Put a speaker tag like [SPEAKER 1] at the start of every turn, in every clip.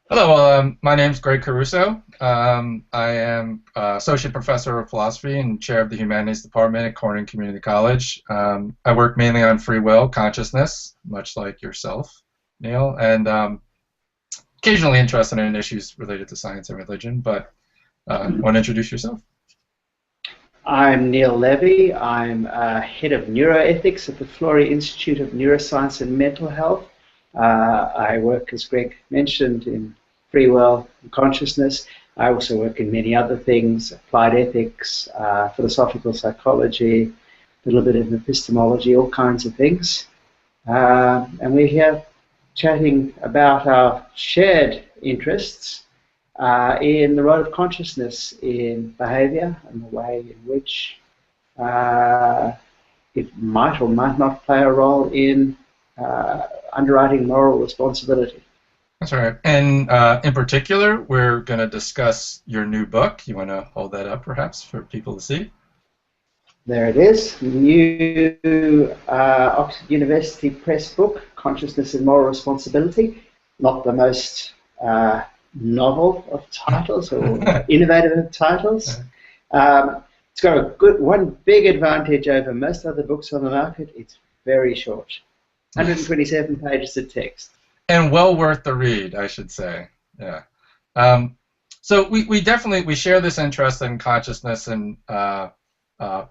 [SPEAKER 1] Hello, my name's Greg Caruso. I am Associate Professor of Philosophy and Chair of the Humanities Department at Corning Community College. I work mainly on free will, consciousness, much like yourself, Neil, and occasionally interested in issues related to science and religion, but want to introduce yourself?
[SPEAKER 2] I'm Neil Levy. I'm head of neuroethics at the Florey Institute of Neuroscience and Mental Health. I work, as Greg mentioned, in free will and consciousness. I also work in many other things: applied ethics, philosophical psychology, a little bit of epistemology, all kinds of things. And we're here chatting about our shared interests in the role of consciousness in behavior and the way in which uh, it might or might not play a role in underwriting moral responsibility.
[SPEAKER 1] That's all right. And in particular, we're going to discuss your new book. You want to hold that up, perhaps, for people to see?
[SPEAKER 2] There it is, new Oxford University Press book, Consciousness and Moral Responsibility. Not the most novel of titles or innovative of titles. It's got a one big advantage over most other books on the market. It's very short, 127 pages of text.
[SPEAKER 1] And well worth the read, I should say. Yeah. Um, so we definitely we share this interest in consciousness and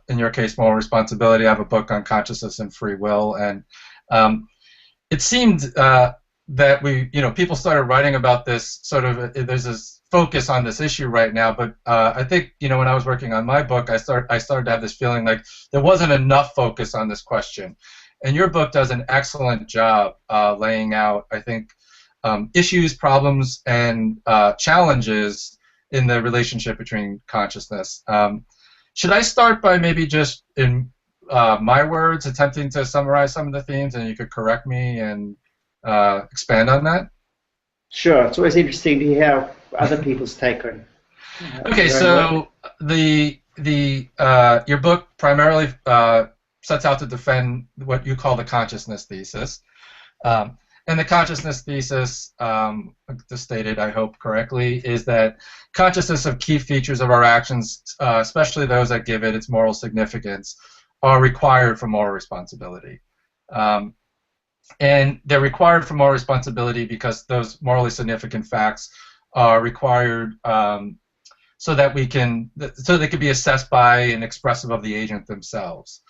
[SPEAKER 1] in your case, moral responsibility. I have a book on consciousness and free will, and it seemed that people started writing about this sort of. There's this focus on this issue right now, but I think when I was working on my book, I started to have this feeling like there wasn't enough focus on this question. And your book does an excellent job laying out, I think, issues, problems, and challenges in the relationship between consciousness. Should I start by maybe just in my words attempting to summarize some of the themes, and you could correct me and expand on that?
[SPEAKER 2] Sure, it's always interesting to hear other people's take on
[SPEAKER 1] Okay,
[SPEAKER 2] your own work.
[SPEAKER 1] so your book primarily sets out to defend what you call the consciousness thesis. And the consciousness thesis, just stated, I hope correctly, is that consciousness of key features of our actions, especially those that give it its moral significance, are required for moral responsibility. And they're required for moral responsibility because those morally significant facts are required so that they can be assessed by and expressive of the agent themselves.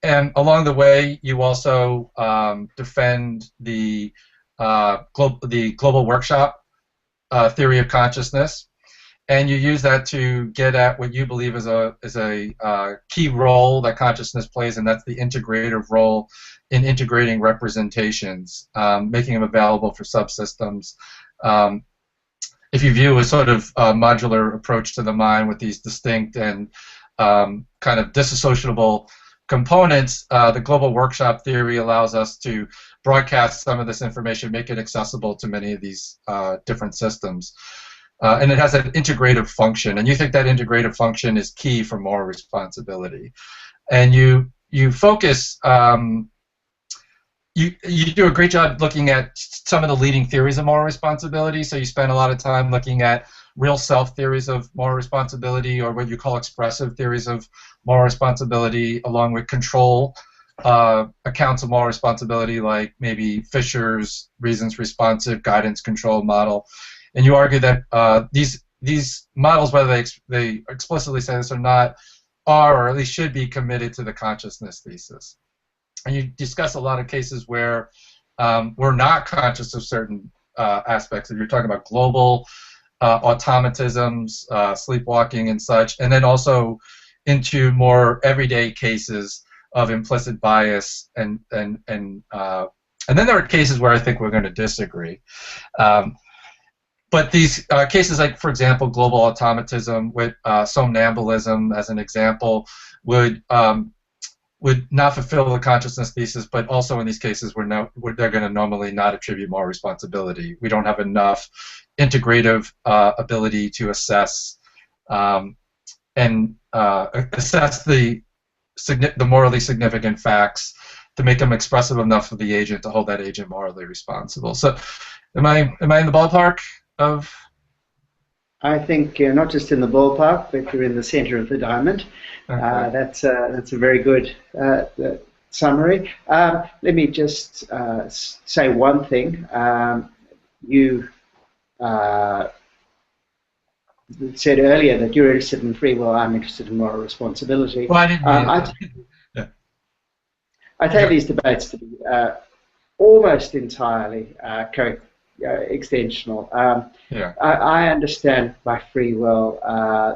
[SPEAKER 1] And along the way, you also defend the global workshop theory of consciousness, and you use that to get at what you believe is a key role that consciousness plays, and that's the integrative role in integrating representations, making them available for subsystems. If you view a sort of modular approach to the mind with these distinct and kind of disassociable components, the global workshop theory allows us to broadcast some of this information, make it accessible to many of these different systems. And it has an integrative function, and you think that integrative function is key for moral responsibility. And you focus, you do a great job looking at some of the leading theories of moral responsibility, so you spend a lot of time looking at real self theories of moral responsibility, or what you call expressive theories of moral responsibility, along with control accounts of moral responsibility, like maybe Fisher's reasons responsive guidance control model. And you argue that these models, whether they explicitly say this or not, are or at least should be committed to the consciousness thesis. And you discuss a lot of cases where we're not conscious of certain aspects. If you're talking about global automatisms, sleepwalking, and such, and then also into more everyday cases of implicit bias, and then there are cases where I think we're going to disagree. But these cases, like for example, global automatism with somnambulism, as an example, would not fulfill the consciousness thesis, but also in these cases they're going to normally not attribute moral responsibility. We don't have enough integrative ability to assess and assess the morally significant facts to make them expressive enough for the agent to hold that agent morally responsible. So, am I in the ballpark? of?
[SPEAKER 2] I think you're not just in the ballpark, but you're in the center of the diamond.
[SPEAKER 1] Okay.
[SPEAKER 2] That's a very good summary. Let me just say one thing. You said earlier that you're interested in free will. I'm interested in moral responsibility.
[SPEAKER 1] Well, I didn't mean it. Yeah.
[SPEAKER 2] I take these debates to be almost entirely extensional.
[SPEAKER 1] Yeah.
[SPEAKER 2] I understand by free will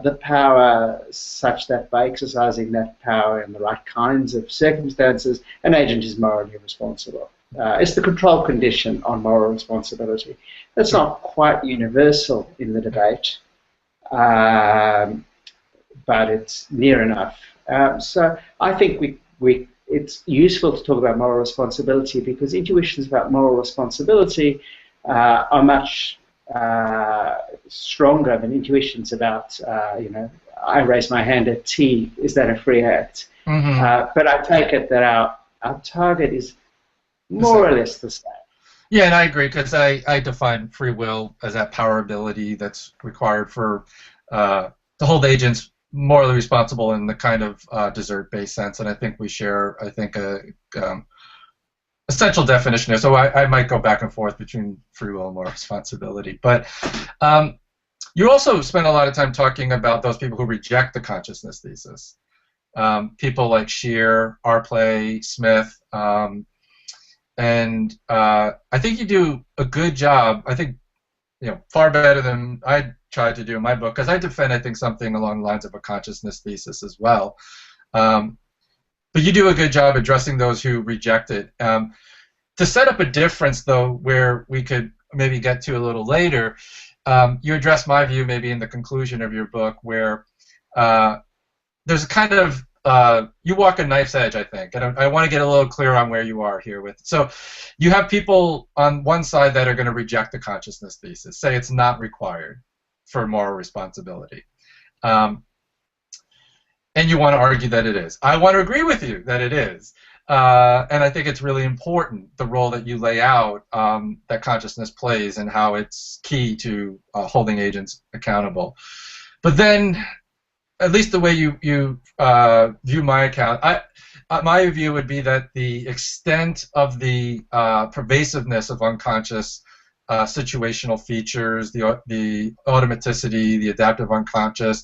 [SPEAKER 2] the power such that by exercising that power in the right kinds of circumstances, an agent is morally responsible. It's the control condition on moral responsibility. That's
[SPEAKER 1] Sure.
[SPEAKER 2] not quite universal in the debate, but it's near enough. So I think it's useful to talk about moral responsibility because intuitions about moral responsibility are much stronger than intuitions about, I raise my hand at tea, is that a free act?
[SPEAKER 1] Mm-hmm.
[SPEAKER 2] But I take it that our target is more or less the same.
[SPEAKER 1] Yeah, and I agree because I define free will as that power ability that's required for to hold agents morally responsible in the kind of desert-based sense, and I think we share, I think, a essential definition there. So I might go back and forth between free will and moral responsibility. But you also spend a lot of time talking about those people who reject the consciousness thesis. People like Scheer, Arplay, Smith, and I think you do a good job. I think far better than I tried to do in my book, because I defend, I think, something along the lines of a consciousness thesis as well. But you do a good job addressing those who reject it. To set up a difference, though, where we could maybe get to a little later, you address my view maybe in the conclusion of your book, where there's a kind of you walk a knife's edge, I think, and I want to get a little clear on where you are here with. So you have people on one side that are going to reject the consciousness thesis, say it's not required for moral responsibility. And you want to argue that it is. I want to agree with you that it is. And I think it's really important, the role that you lay out that consciousness plays and how it's key to holding agents accountable. But then, at least the way you view my account, my view would be that the extent of the pervasiveness of unconscious situational features, the automaticity, the adaptive unconscious,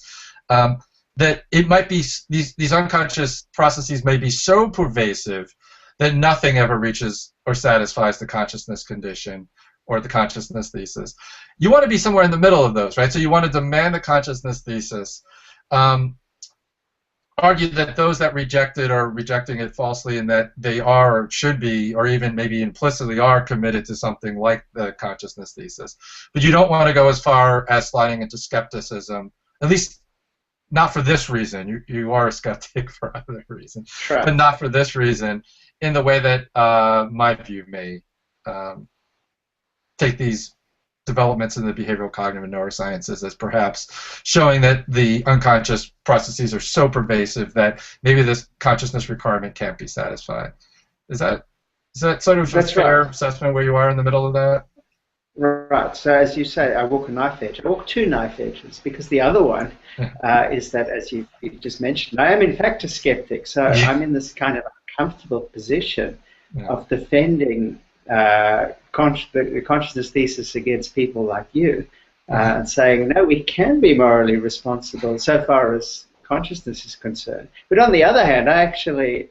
[SPEAKER 1] that it might be these unconscious processes may be so pervasive that nothing ever reaches or satisfies the consciousness condition or the consciousness thesis. You want to be somewhere in the middle of those, right? So you want to demand the consciousness thesis, argue that those that reject it are rejecting it falsely, and that they are or should be, or even maybe implicitly are, committed to something like the consciousness thesis. But you don't want to go as far as sliding into skepticism, at least not for this reason. You are a skeptic for other reasons,
[SPEAKER 2] Sure.
[SPEAKER 1] But not for this reason, in the way that my view may take these developments in the behavioral cognitive neurosciences as perhaps showing that the unconscious processes are so pervasive that maybe this consciousness requirement can't be satisfied. Is that sort of a fair assessment where you are in the middle of that?
[SPEAKER 2] Right. So as you say, I walk a knife edge. I walk two knife edges because the other one is that, as you just mentioned, I am in fact a skeptic. So I'm in this kind of uncomfortable position of defending the consciousness thesis against people like you, and saying, no, we can be morally responsible so far as consciousness is concerned. But on the other hand, I actually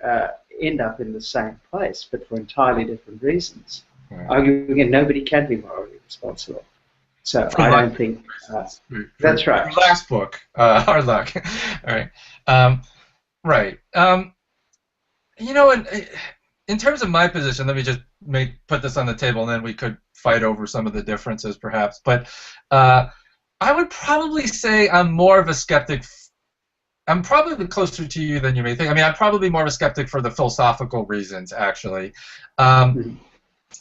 [SPEAKER 2] end up in the same place, but for entirely different reasons. Arguing that nobody can be morally responsible. So I don't think that's right.
[SPEAKER 1] Your last book, Hard Luck. All right. Right. In terms of my position, let me just put this on the table, and then we could fight over some of the differences, perhaps. But I would probably say I'm more of a skeptic. I'm probably closer to you than you may think. I mean, I'm probably more of a skeptic for the philosophical reasons, actually.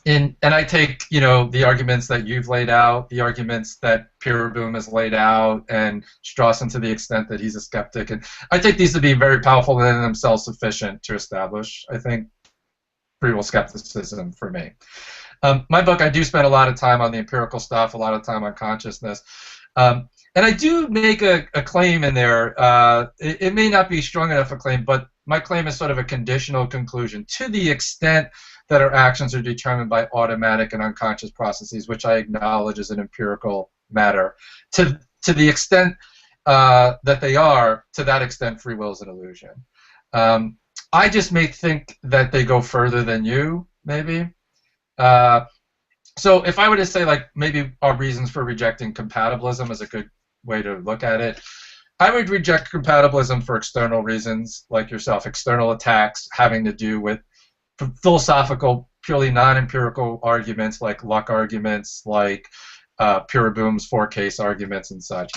[SPEAKER 1] And I take, the arguments that you've laid out, the arguments that Pierre Boom has laid out, and Strawson to the extent that he's a skeptic, and I take these to be very powerful and in themselves sufficient to establish, I think, free will skepticism for me. My book, I do spend a lot of time on the empirical stuff, a lot of time on consciousness. And I do make a claim in there. It may not be strong enough a claim, but my claim is sort of a conditional conclusion. To the extent that our actions are determined by automatic and unconscious processes, which I acknowledge is an empirical matter, to the extent that they are, to that extent, free will is an illusion. I just may think that they go further than you, maybe. So if I were to say, like, maybe our reasons for rejecting compatibilism is a good way to look at it, I would reject compatibilism for external reasons, like yourself, external attacks having to do with philosophical, purely non-empirical arguments, like luck arguments, like Puriboom's four-case arguments and such.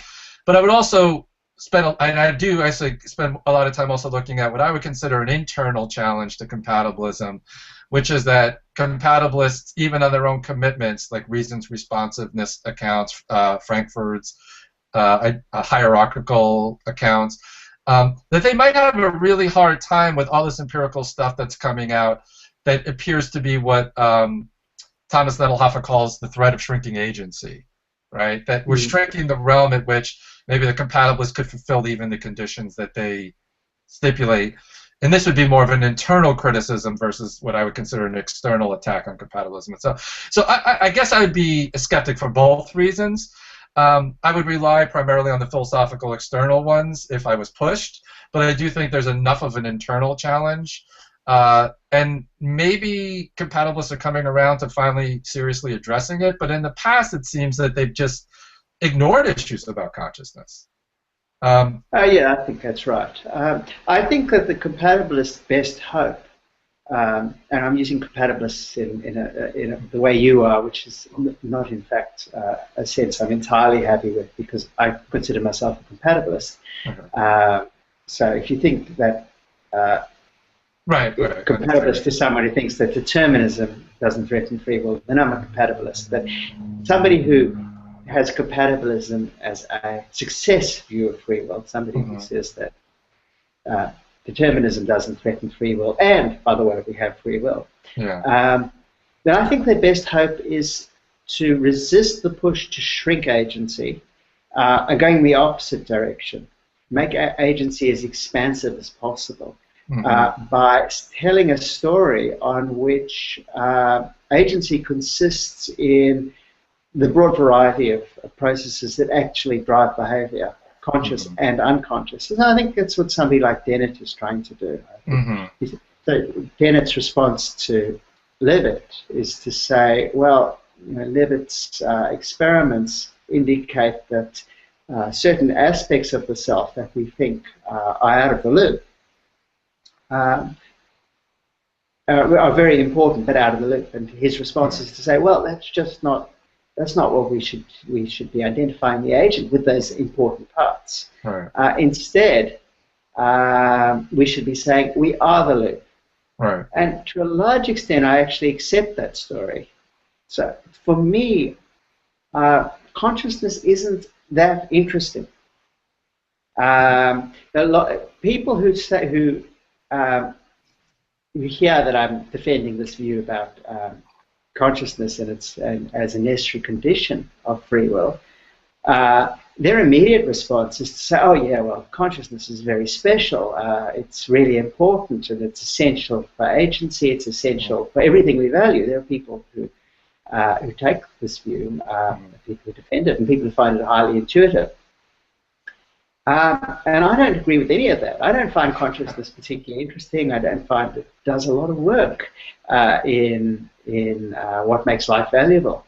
[SPEAKER 1] But I would also spend, and I do actually spend a lot of time also looking at what I would consider an internal challenge to compatibilism, which is that compatibilists, even on their own commitments, like reasons responsiveness accounts, Frankfurt's hierarchical accounts, that they might have a really hard time with all this empirical stuff that's coming out that appears to be what Thomas Nettelhofer calls the threat of shrinking agency, right? That we're shrinking the realm at which maybe the compatibilists could fulfill even the conditions that they stipulate. And this would be more of an internal criticism versus what I would consider an external attack on compatibilism itself. So I guess I would be a skeptic for both reasons. I would rely primarily on the philosophical external ones if I was pushed, but I do think there's enough of an internal challenge. And maybe compatibilists are coming around to finally seriously addressing it, but in the past it seems that they've just ignored issues about consciousness.
[SPEAKER 2] Yeah, I think that's right. I think that the compatibilist's best hope, and I'm using compatibilists in the way you are, which is not in fact a sense I'm entirely happy with, because I consider myself a compatibilist. Okay. So if you think that compatibilist is someone who thinks that determinism doesn't threaten free will, then I'm a compatibilist. But somebody who has compatibilism as a success view of free will, somebody who says that determinism doesn't threaten free will, and, by the way, we have free will, then I think their best hope is to resist the push to shrink agency and going in the opposite direction, make agency as expansive as possible by telling a story on which agency consists in the broad variety of processes that actually drive behavior, conscious and unconscious. And I think that's what somebody like Dennett is trying to do. So Dennett's response to Levitt is to say, well, Levitt's experiments indicate that certain aspects of the self that we think are out of the loop are very important, but out of the loop. And his response is to say, well, that's not what we should be identifying the agent with, those important parts. Right. Instead, we should be saying we are the loop. Right. And to a large extent, I actually accept that story. So for me, consciousness isn't that interesting. People who hear that I'm defending this view about consciousness and as a necessary condition of free will, their immediate response is to say, oh yeah, well, consciousness is very special, it's really important, and it's essential for agency, it's essential for everything we value. There are people who take this view, people who defend it, and people who find it highly intuitive. And I don't agree with any of that. I don't find consciousness particularly interesting. I don't find it does a lot of work in what makes life valuable.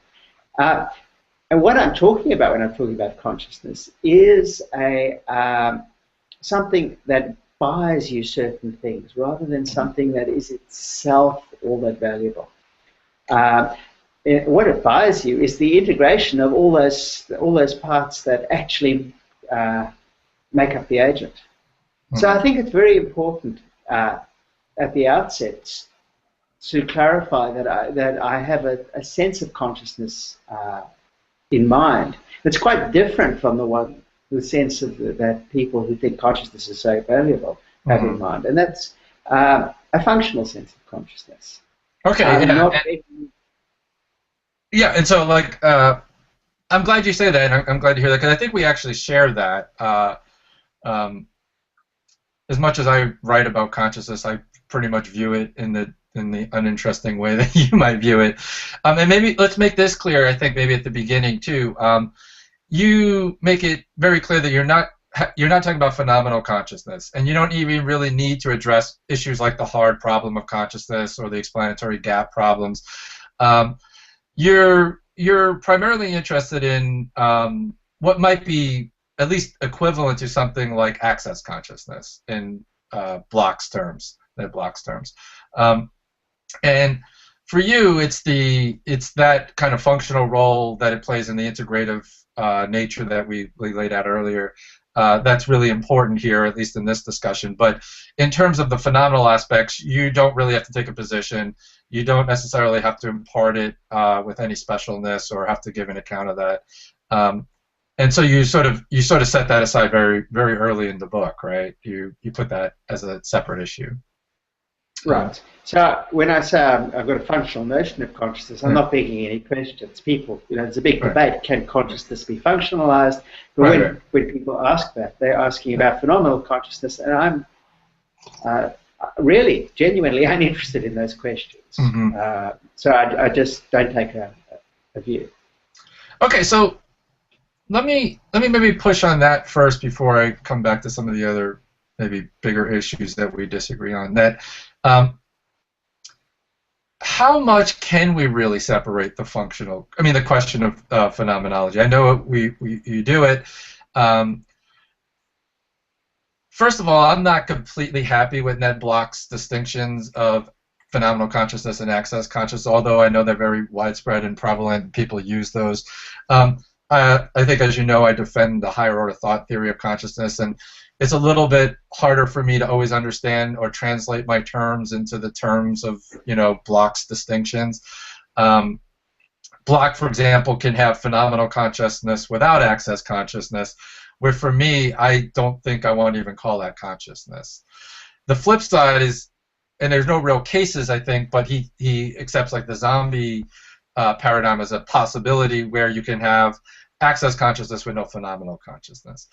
[SPEAKER 2] And what I'm talking about when I'm talking about consciousness is something that buys you certain things rather than something that is itself all that valuable. What it buys you is the integration of all those parts that actually make up the agent. So I think it's very important at the outset to clarify that I have a sense of consciousness in mind. It's quite different from the sense of that people who think consciousness is so valuable have in mind, and that's a functional sense of consciousness.
[SPEAKER 1] Okay. Yeah, and so like I'm glad you say that, and I'm glad to hear that because I think we actually share that. Um, as much as I write about consciousness, I pretty much view it in the uninteresting way that you might view it. And maybe let's make this clear. I think maybe at the beginning too. You make it very clear that you're not talking about phenomenal consciousness, and you don't even really need to address issues like the hard problem of consciousness or the explanatory gap problems. Um, you're primarily interested in what might be at least equivalent to something like access consciousness in Bloch's terms. Um, and for you, it's that kind of functional role that it plays in the integrative nature that we laid out earlier. That's really important here, at least in this discussion. But in terms of the phenomenal aspects, you don't really have to take a position. You don't necessarily have to impart it with any specialness or have to give an account of that. And so you sort of set that aside very very early in the book, right? You put that as a separate issue.
[SPEAKER 2] Right. So when I say I've got a functional notion of consciousness, I'm
[SPEAKER 1] Yeah,
[SPEAKER 2] not begging any questions. People, there's a big
[SPEAKER 1] right,
[SPEAKER 2] debate: can consciousness be functionalized? But
[SPEAKER 1] right, right.
[SPEAKER 2] when people ask that, they're asking about phenomenal consciousness, and I'm really genuinely uninterested in those questions.
[SPEAKER 1] Mm-hmm.
[SPEAKER 2] So I just don't take a view.
[SPEAKER 1] Okay, so let me maybe push on that first before I come back to some of the other maybe bigger issues that we disagree on. That um, how much can we really separate the functional? I mean, the question of phenomenology. I know you do it. Um, First of all, I'm not completely happy with Ned Block's distinctions of phenomenal consciousness and access consciousness, although I know they're very widespread and prevalent. People use those. Um, I think, as you know, I defend the higher order thought theory of consciousness, and it's a little bit harder for me to always understand or translate my terms into the terms of, Block's distinctions. Um, Block, for example, can have phenomenal consciousness without access consciousness, where for me, I don't think I want to even call that consciousness. The flip side is, and there's no real cases, I think, but he accepts like the zombie paradigm as a possibility where you can have access consciousness with no phenomenal consciousness.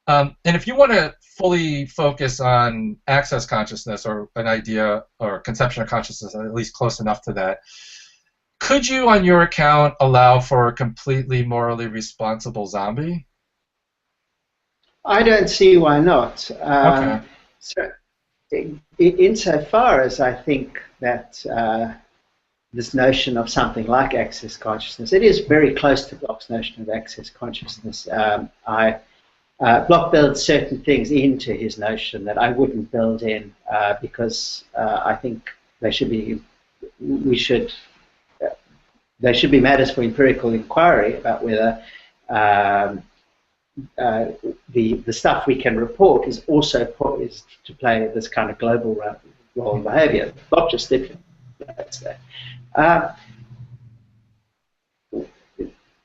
[SPEAKER 1] And if you want to fully focus on access consciousness or an idea or conception of consciousness, at least close enough to that, could you, on your account, allow for a completely morally responsible zombie?
[SPEAKER 2] I don't see why not.
[SPEAKER 1] Okay.
[SPEAKER 2] So, insofar as I think that this notion of something like access consciousness, it is very close to Bloch's notion of access consciousness. Bloch builds certain things into his notion that I wouldn't build in because I think they should be, we should, they should be matters for empirical inquiry about whether the stuff we can report is also is to play this kind of global role in behavior. Bloch just stipulates that.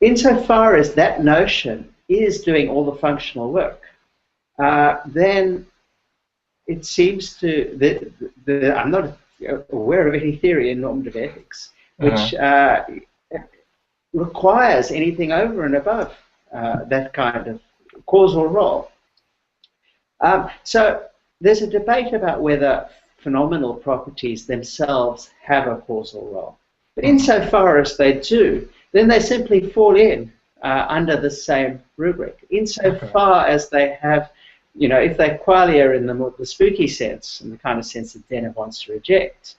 [SPEAKER 2] Insofar as that notion is doing all the functional work, then it seems to, I'm not aware of any theory in normative ethics which requires anything over and above that kind of causal role. So there's a debate about whether phenomenal properties themselves have a causal role. But insofar as they do, then they simply fall in under the same rubric. Insofar as they have, if they qualia in the spooky sense, in the kind of sense that Denner wants to reject,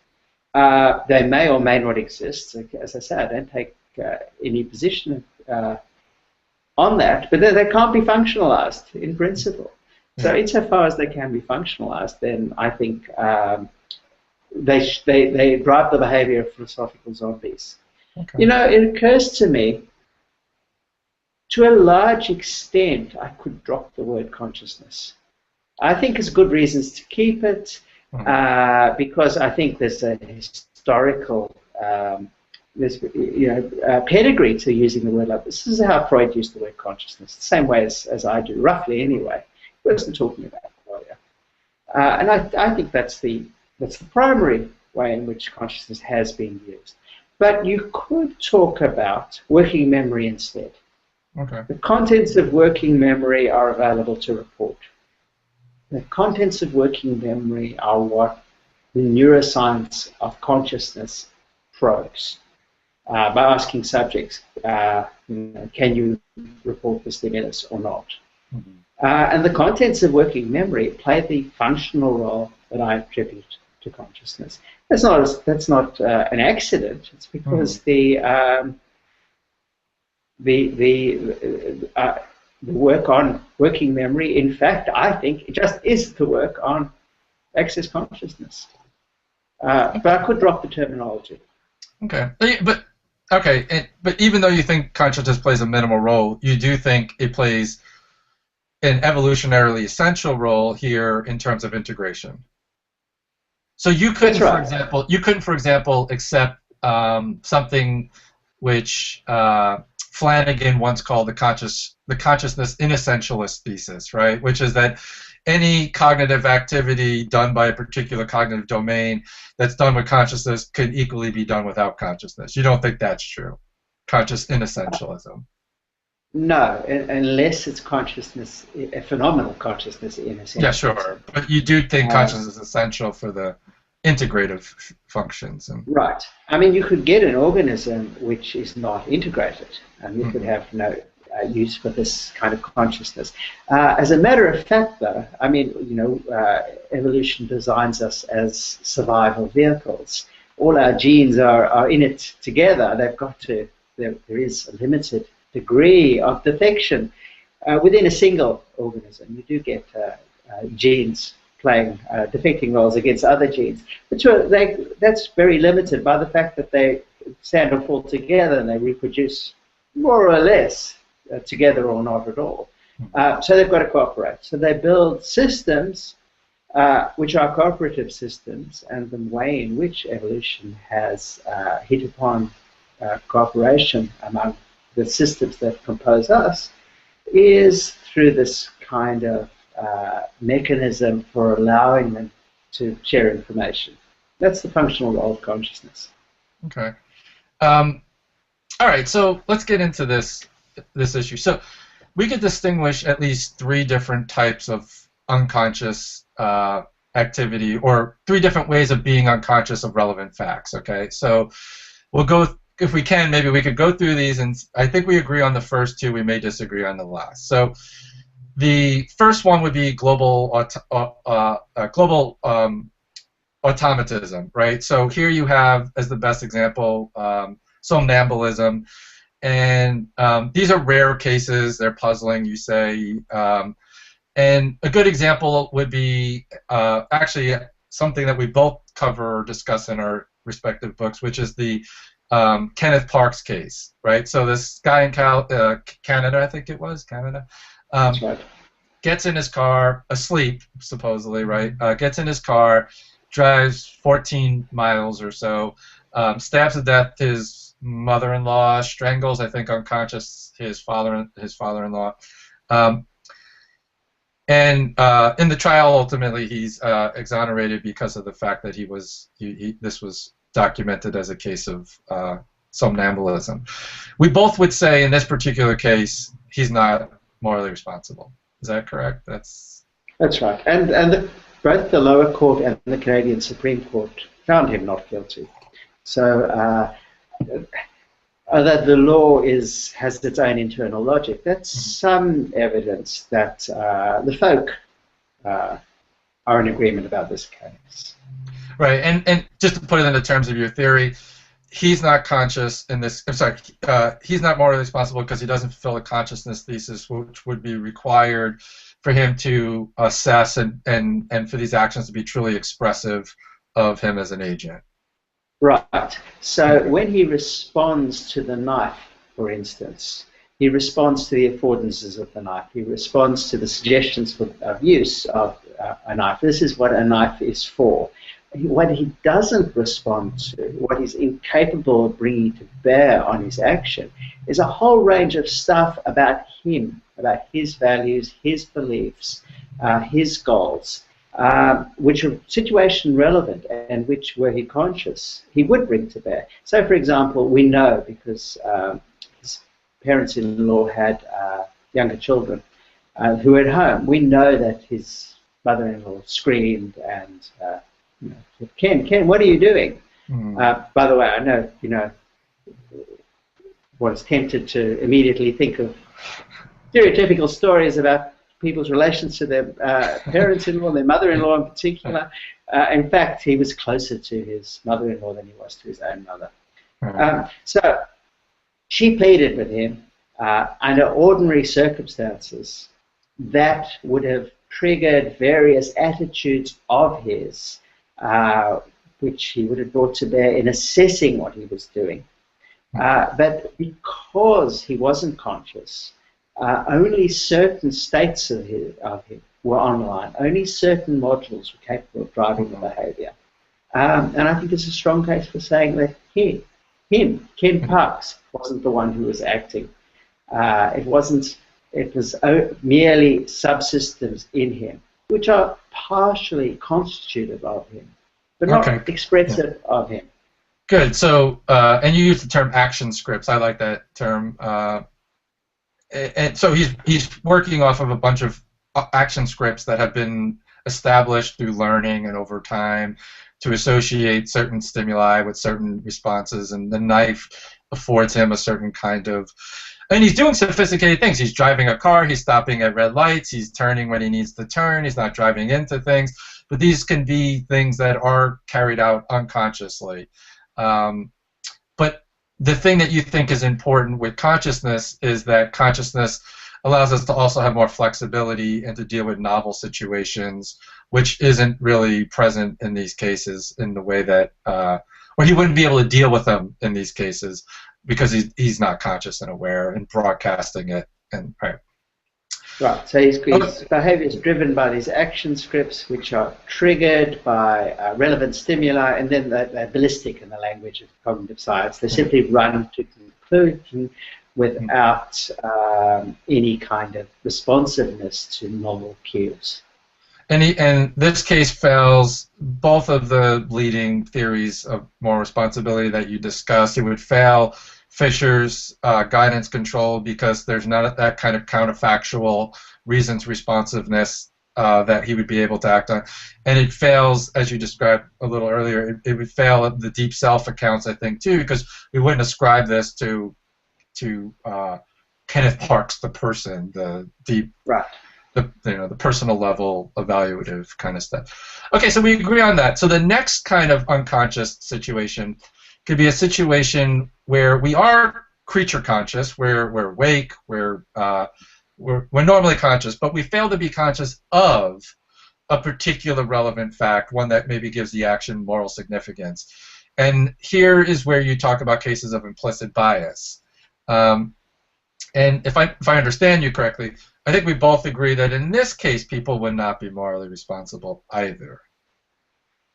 [SPEAKER 2] they may or may not exist. As I say, I don't take any position on that, but they can't be functionalized in principle. So insofar as they can be functionalized, then I think they drive the behavior of philosophical zombies.
[SPEAKER 1] Okay.
[SPEAKER 2] It occurs to me, to a large extent, I could drop the word consciousness. I think there's good reasons to keep it because I think there's a historical pedigree to using the word like this. This is how Freud used the word consciousness, the same way as I do, roughly anyway. He wasn't talking about qualia. And I think that's the primary way in which consciousness has been used. But you could talk about working memory instead.
[SPEAKER 1] Okay.
[SPEAKER 2] The contents of working memory are available to report. The contents of working memory are what the neuroscience of consciousness probes by asking subjects, can you report the stimulus or not?
[SPEAKER 1] Mm-hmm.
[SPEAKER 2] And the contents of working memory play the functional role that I attribute to consciousness. That's not an accident. It's because
[SPEAKER 1] Mm-hmm.
[SPEAKER 2] the work on working memory, in fact, I think it just is the work on access consciousness. But I could drop the terminology.
[SPEAKER 1] Okay. But even though you think consciousness plays a minimal role, you do think it plays an evolutionarily essential role here in terms of integration. So
[SPEAKER 2] That's right.
[SPEAKER 1] you couldn't, for example, accept something which Flanagan once called the consciousness inessentialist thesis, right? Which is that any cognitive activity done by a particular cognitive domain that's done with consciousness could equally be done without consciousness. You don't think that's true? Conscious inessentialism.
[SPEAKER 2] No, unless it's consciousness, a phenomenal consciousness in
[SPEAKER 1] Yeah,
[SPEAKER 2] essentialism.
[SPEAKER 1] sure. But you do think
[SPEAKER 2] Um,
[SPEAKER 1] consciousness is essential for the integrative functions. And
[SPEAKER 2] right. I mean, you could get an organism which is not integrated, and you could
[SPEAKER 1] mhm.
[SPEAKER 2] have no use for this kind of consciousness. As a matter of fact, though, I mean, evolution designs us as survival vehicles. All our genes are in it together. They've got to. There is a limited degree of defection within a single organism. You do get genes playing defecting roles against other genes, but that's very limited by the fact that they stand or fall together and they reproduce more or less together or not at all. So they've got to cooperate. So they build systems which are cooperative systems, and the way in which evolution has hit upon cooperation among the systems that compose us is through this kind of mechanism for allowing them to share information. That's the functional role of consciousness.
[SPEAKER 1] Okay. Um, all right. So let's get into this issue. So we could distinguish at least three different types of unconscious activity, or three different ways of being unconscious of relevant facts. Okay. So we'll go, if we can, maybe we could go through these, and I think we agree on the first two. We may disagree on the last. So the first one would be global automatism, right? So here you have, as the best example, somnambulism, and these are rare cases. They're puzzling, you say, and a good example would be actually something that we both cover or discuss in our respective books, which is the Kenneth Parks case, right? So this guy in Canada, I think it was Canada,
[SPEAKER 2] That's right.
[SPEAKER 1] gets in his car, asleep supposedly, right? Gets in his car, drives 14 miles or so, stabs to death his mother-in-law, strangles, I think, unconscious his father-in-law, and in the trial, ultimately, he's exonerated because of the fact that this was documented as a case of somnambulism. We both would say in this particular case he's not morally responsible. Is that correct? That's
[SPEAKER 2] right. And both the lower court and the Canadian Supreme Court found him not guilty. So that the law has its own internal logic. That's some evidence that the folk are in agreement about this case.
[SPEAKER 1] right. And just to put it into terms of your theory, he's not conscious in this. I'm sorry. He's not morally responsible because he doesn't fulfill a consciousness thesis, which would be required for him to assess and for these actions to be truly expressive of him as an agent.
[SPEAKER 2] Right. So
[SPEAKER 1] Okay.
[SPEAKER 2] when he responds to the knife, for instance, he responds to the affordances of the knife. He responds to the suggestions of use of a knife. This is what a knife is for. What he doesn't respond to, what he's incapable of bringing to bear on his action, is a whole range of stuff about him, about his values, his beliefs, his goals. which are situation relevant and which, were he conscious, he would bring to bear. So, for example, we know because his parents-in-law had younger children who were at home. We know that his mother-in-law screamed and, Ken, what are you doing? By the way, I know, was tempted to immediately think of stereotypical stories about people's relations to their parents-in-law, their mother-in-law in particular. In fact, he was closer to his mother-in-law than he was to his own mother. So she pleaded with him under ordinary circumstances that would have triggered various attitudes of his, which he would have brought to bear in assessing what he was doing. But because he wasn't conscious, only certain states of him were online. Only certain modules were capable of driving the behavior. And I think there's a strong case for saying that Ken Parks, wasn't the one who was acting. It was merely subsystems in him, which are partially constitutive of him, but not expressive of him.
[SPEAKER 1] Good. So, and you use the term action scripts. I like that term. And so he's working off of a bunch of action scripts that have been established through learning and over time to associate certain stimuli with certain responses, and the knife affords him a certain kind of. And he's doing sophisticated things. He's driving a car. He's stopping at red lights. He's turning when he needs to turn. He's not driving into things. But these can be things that are carried out unconsciously. But the thing that you think is important with consciousness is that consciousness allows us to also have more flexibility and to deal with novel situations, which isn't really present in these cases in the way that, or he wouldn't be able to deal with them in these cases because he's not conscious and aware and broadcasting it. And
[SPEAKER 2] Right, so his behavior is driven by these action scripts, which are triggered by relevant stimuli, and then they're ballistic in the language of cognitive science. They simply run to conclusion without any kind of responsiveness to novel cues.
[SPEAKER 1] And this case fails both of the leading theories of moral responsibility that you discussed. It would fail Fisher's guidance control because there's not that kind of counterfactual reasons responsiveness that he would be able to act on. And it fails, as you described a little earlier, it would fail the deep self accounts, I think, too, because we wouldn't ascribe this to Kenneth Parks, the person, the deep, the personal level evaluative kind of stuff. Okay, so we agree on that. So the next kind of unconscious situation could be a situation where we are creature conscious, where we're awake, we're normally conscious, but we fail to be conscious of a particular relevant fact, one that maybe gives the action moral significance. And here is where you talk about cases of implicit bias. And if I understand you correctly, I think we both agree that in this case people would not be morally responsible either.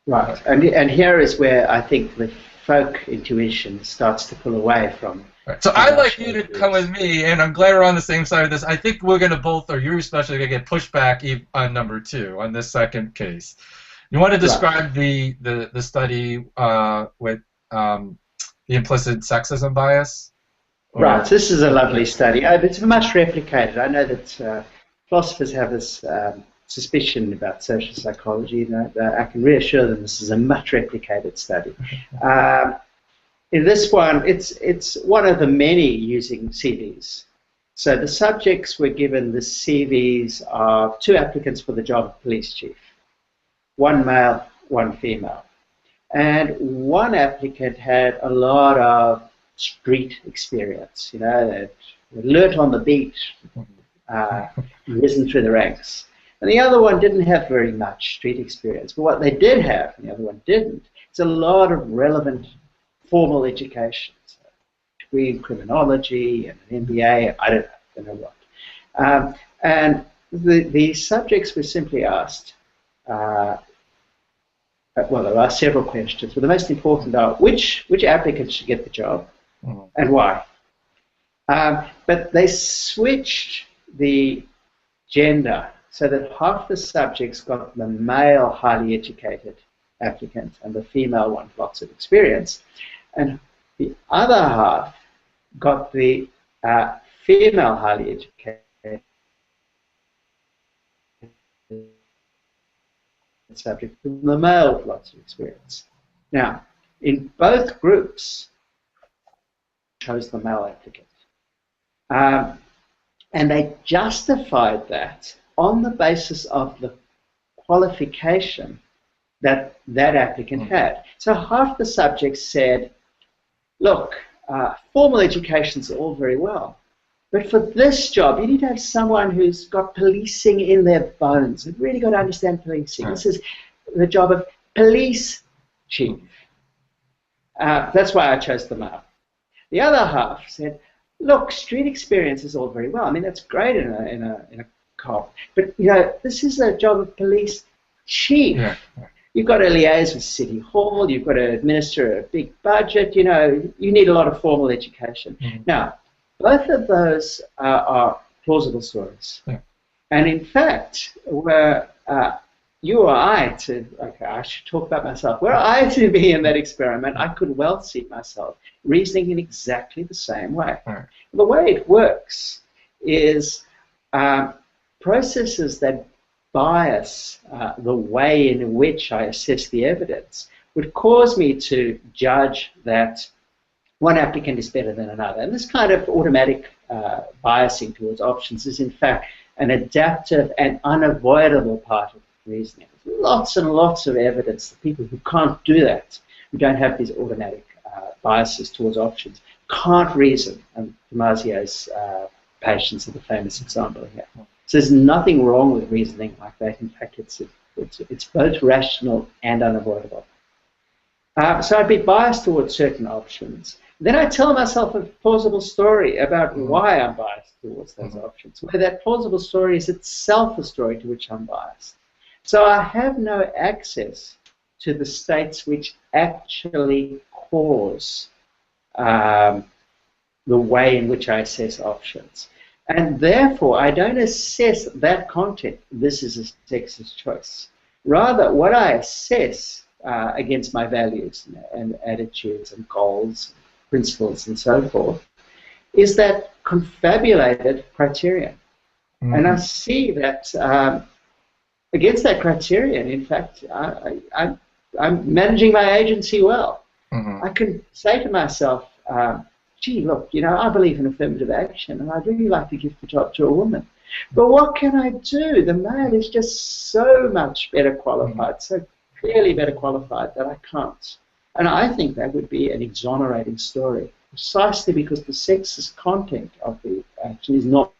[SPEAKER 2] Right, and here is where I think the folk intuition starts to pull away from.
[SPEAKER 1] Right. So I'd like you to come with me, and I'm glad we're on the same side of this. I think we're going to both, or you're especially going to get pushed back on number 2, on this second case. You want to describe the study with the implicit sexism bias?
[SPEAKER 2] Right, so this is a lovely study. It's much replicated. I know that philosophers have this suspicion about social psychology. I can reassure them this is a much replicated study. In this one, it's one of the many using CVs. So the subjects were given the CVs of 2 applicants for the job of police chief, 1 male, 1 female. And one applicant had a lot of street experience, they'd alert on the beat, risen through the ranks. And the other one didn't have very much street experience. But what they did have, and the other one didn't, is a lot of relevant formal education. So a degree in criminology and an MBA, I don't know what. And the subjects were simply asked, well, there are several questions, but the most important are which applicants should get the job and why. But they switched the gender so that half the subjects got the male highly educated applicant and the female one lots of experience, and the other half got the female highly educated subject and the male with lots of experience. Now, in both groups, chose the male applicant. And they justified that on the basis of the qualification that that applicant had. So half the subjects said, look, formal education's all very well, but for this job, you need to have someone who's got policing in their bones and really got to understand policing. This is the job of police chief. That's why I chose the male. The other half said, look, street experience is all very well. I mean, that's great in a cop, but you know, this is a job of police chief. Yeah. You've got to liaise with City Hall. You've got to administer a big budget. You know, you need a lot of formal education. Mm-hmm. Now, both of those are plausible stories, and in fact, were you or I to, okay, I should talk about myself. Were I to be in that experiment, I could well see myself reasoning in exactly the same way. Right. The way it works is processes that bias the way in which I assess the evidence would cause me to judge that one applicant is better than another. And this kind of automatic biasing towards options is in fact an adaptive and unavoidable part of reasoning. There's lots and lots of evidence that people who can't do that, who don't have these automatic biases towards options, can't reason. And Damasio's patients are the famous example here. So there's nothing wrong with reasoning like that. In fact, it's both rational and unavoidable. So I'd be biased towards certain options. Then I tell myself a plausible story about why I'm biased towards those options, where that plausible story is itself a story to which I'm biased. So I have no access to the states which actually cause the way in which I assess options. And therefore, I don't assess that content, this is a sexist choice. Rather, what I assess against my values and attitudes and goals, principles and so forth, is that confabulated criterion. Mm-hmm. And I see that against that criterion, in fact, I'm managing my agency well. Mm-hmm. I can say to myself, gee, look, you know, I believe in affirmative action and I'd really like to give the job to a woman. But what can I do? The male is just so much better qualified, so clearly better qualified that I can't. And I think that would be an exonerating story, precisely because the sexist content of the action is not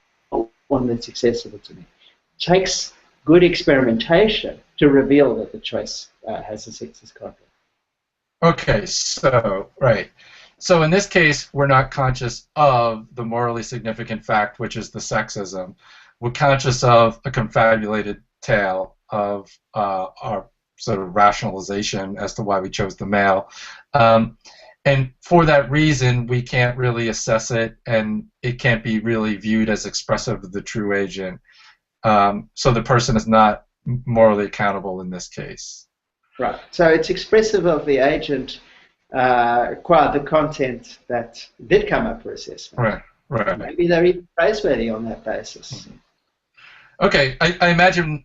[SPEAKER 2] one that's accessible to me. It takes good experimentation to reveal that the choice has a sexist content.
[SPEAKER 1] Okay, so, right. So in this case, we're not conscious of the morally significant fact, which is the sexism. We're conscious of a confabulated tale of our sort of rationalization as to why we chose the male. And for that reason, we can't really assess it, and it can't be really viewed as expressive of the true agent. So the person is not morally accountable in this case.
[SPEAKER 2] Right. So it's expressive of the agent, quite the content that did come up for assessment.
[SPEAKER 1] Right. Right.
[SPEAKER 2] Maybe they're even praiseworthy on that basis.
[SPEAKER 1] Mm-hmm. Okay. I imagine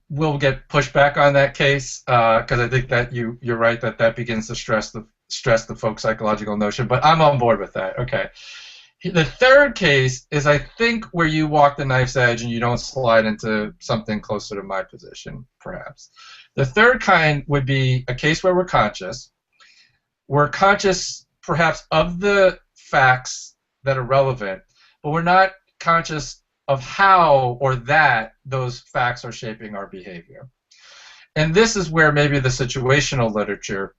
[SPEAKER 1] we'll get pushback on that case because I think that you're right that begins to stress the folk psychological notion. But I'm on board with that. Okay. The third case is, I think, where you walk the knife's edge and you don't slide into something closer to my position, perhaps. The third kind would be a case where we're conscious. We're conscious, perhaps, of the facts that are relevant, but we're not conscious of how or that those facts are shaping our behavior. And this is where maybe the situational literature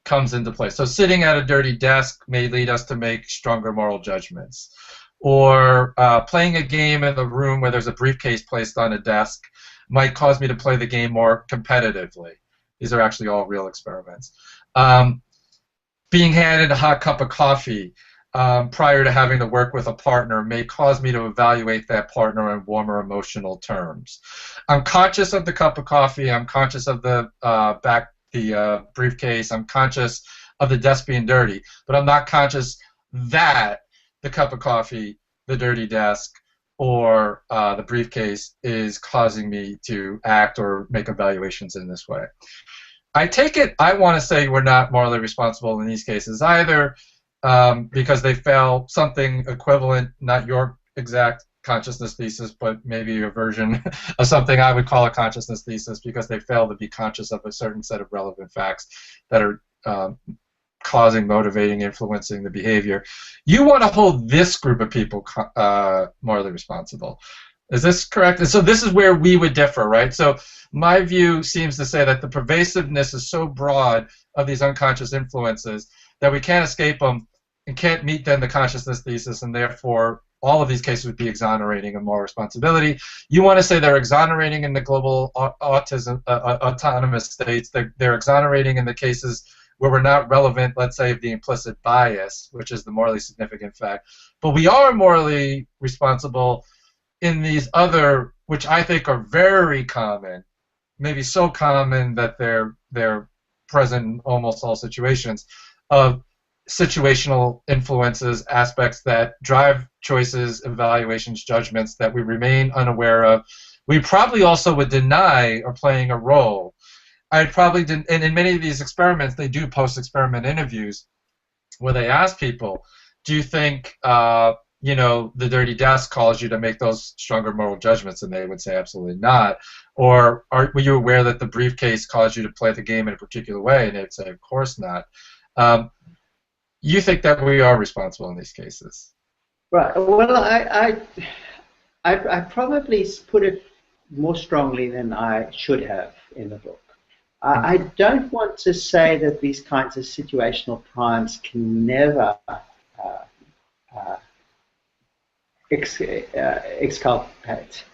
[SPEAKER 1] comes into play. So sitting at a dirty desk may lead us to make stronger moral judgments. Or playing a game in the room where there's a briefcase placed on a desk might cause me to play the game more competitively. These are actually all real experiments. Being handed a hot cup of coffee prior to having to work with a partner may cause me to evaluate that partner in warmer emotional terms. I'm conscious of the cup of coffee. I'm conscious of the briefcase. I'm conscious of the desk being dirty, but I'm not conscious that the cup of coffee, the dirty desk, or the briefcase is causing me to act or make evaluations in this way. I take it I want to say we're not morally responsible in these cases either, because they fail something equivalent, not your exact consciousness thesis, but maybe a version of something I would call a consciousness thesis, because they fail to be conscious of a certain set of relevant facts that are causing, motivating, influencing the behavior. You want to hold this group of people morally responsible. Is this correct? And so this is where we would differ, right? So my view seems to say that the pervasiveness is so broad of these unconscious influences that we can't escape them and can't meet then the consciousness thesis, and therefore all of these cases would be exonerating of moral responsibility. You want to say they're exonerating in the global autonomous states. They're exonerating in the cases where we're not relevant, let's say, of the implicit bias, which is the morally significant fact. But we are morally responsible in these other, which I think are very common, maybe so common that they're present in almost all situations, of situational influences, aspects that drive choices, evaluations, judgments that we remain unaware of. We probably also would deny are playing a role. I'd probably and in many of these experiments, they do post-experiment interviews where they ask people, do you think the dirty desk caused you to make those stronger moral judgments? And they would say absolutely not. Or were you aware that the briefcase caused you to play the game in a particular way? And they'd say, of course not. You think that we are responsible in these cases?
[SPEAKER 2] Right. Well, I probably put it more strongly than I should have in the book. I don't want to say that these kinds of situational primes can never exculpate.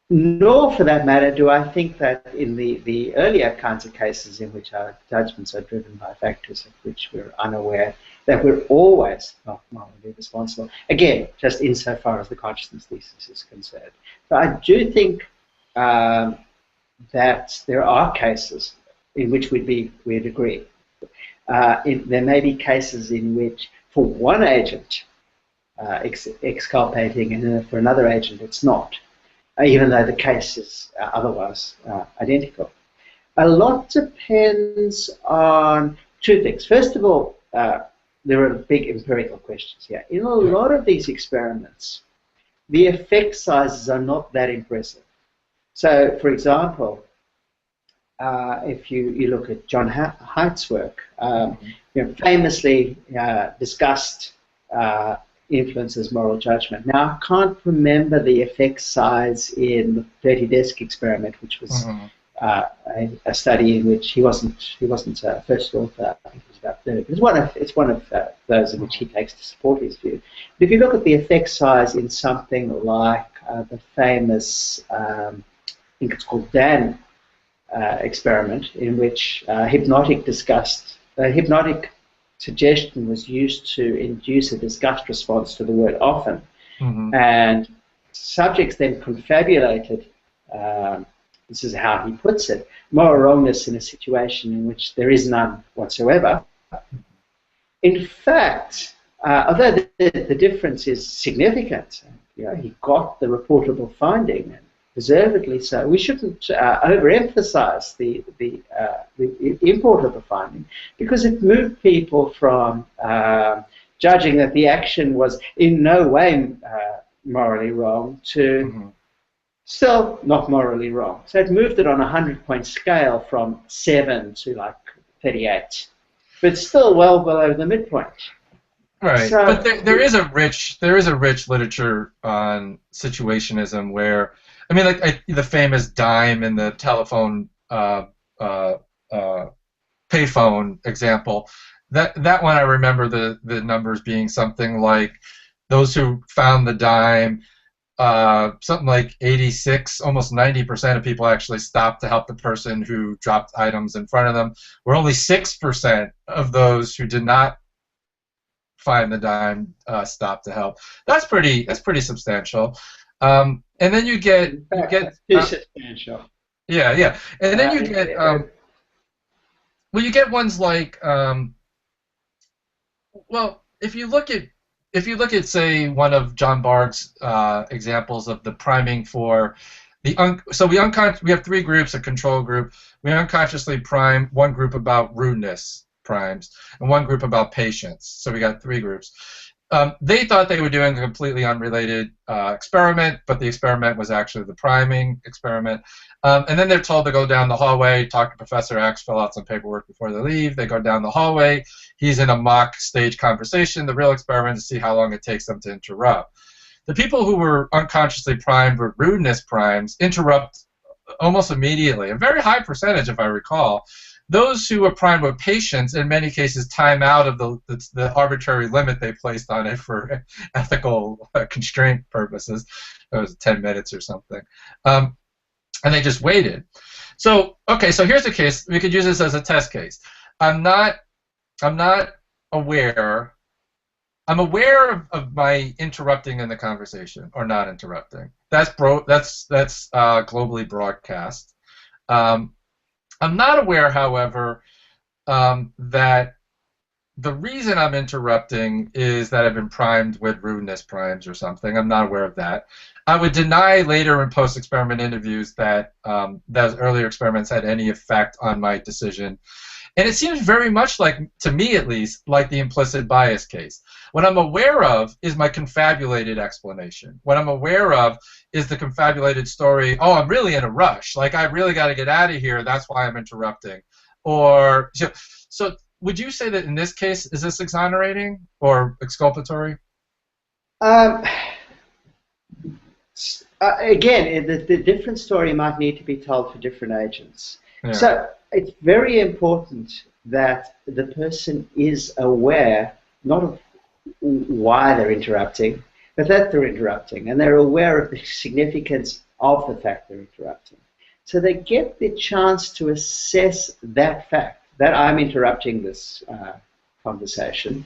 [SPEAKER 2] Nor, for that matter, do I think that in the earlier kinds of cases in which our judgments are driven by factors of which we're unaware, that we're always not morally responsible. Again, just insofar as the consciousness thesis is concerned. But I do think that there are cases in which we'd agree. There may be cases in which, for one agent, exculpating, and for another agent, it's not, even though the case is otherwise identical. A lot depends on two things. First of all, there are big empirical questions here. In a lot of these experiments, the effect sizes are not that impressive. So, for example, if you look at John Haight's work, famously discussed influences moral judgment. Now, I can't remember the effect size in the Dirty Desk experiment, which was a study in which he wasn't first author. I think he was about third. It's one of those in which he takes to support his view. But if you look at the effect size in something like the famous, I think it's called Dan experiment, in which hypnotic suggestion was used to induce a disgust response to the word often, and subjects then confabulated, this is how he puts it, moral wrongness in a situation in which there is none whatsoever. In fact, although the difference is significant, he got the reportable finding, and deservedly so. We shouldn't overemphasize the import of the finding, because it moved people from judging that the action was in no way morally wrong to still not morally wrong. So it moved it on a 100-point scale from 7 to like 38, but still well below the midpoint.
[SPEAKER 1] Right, so, but there is a rich literature on situationism where, I mean, like the famous dime in the telephone payphone example. That one I remember the numbers being something like those who found the dime, something like 86, almost 90% of people actually stopped to help the person who dropped items in front of them. Where only 6% of those who did not find the dime stop to help. That's pretty substantial. And then you get
[SPEAKER 2] In fact, that's too substantial.
[SPEAKER 1] yeah, yeah, and then you
[SPEAKER 2] It,
[SPEAKER 1] get well, you get ones like well, if you look at say one of John Barg's examples of the priming for so we have three groups, a control group. We unconsciously prime one group about rudeness primes and one group about patience. So we got three groups. They thought they were doing a completely unrelated experiment, but the experiment was actually the priming experiment. And then they're told to go down the hallway, talk to Professor X, fill out some paperwork before they leave. They go down the hallway. He's in a mock stage conversation. The real experiment is to see how long it takes them to interrupt. The people who were unconsciously primed with rudeness primes interrupt almost immediately, a very high percentage, if I recall. Those who are primed with patience, in many cases, time out of the arbitrary limit they placed on it for ethical constraint purposes. It was 10 minutes or something. And they just waited. So, okay, so here's a case. We could use this as a test case. I'm not aware. I'm aware of my interrupting in the conversation or not interrupting. That's globally broadcast. I'm not aware, however, that the reason I'm interrupting is that I've been primed with rudeness primes or something. I'm not aware of that. I would deny later in post-experiment interviews that those earlier experiments had any effect on my decision. And it seems very much like, to me at least, like the implicit bias case. What I'm aware of is my confabulated explanation. What I'm aware of is the confabulated story, oh, I'm really in a rush. Like, I really got to get out of here. That's why I'm interrupting. Or, so would you say that in this case, is this exonerating or exculpatory?
[SPEAKER 2] Again, the different story might need to be told for different agents.
[SPEAKER 1] Yeah.
[SPEAKER 2] So it's very important that the person is aware, not of why they're interrupting, but that they're interrupting, and they're aware of the significance of the fact they're interrupting. So they get the chance to assess that fact, that I'm interrupting this conversation,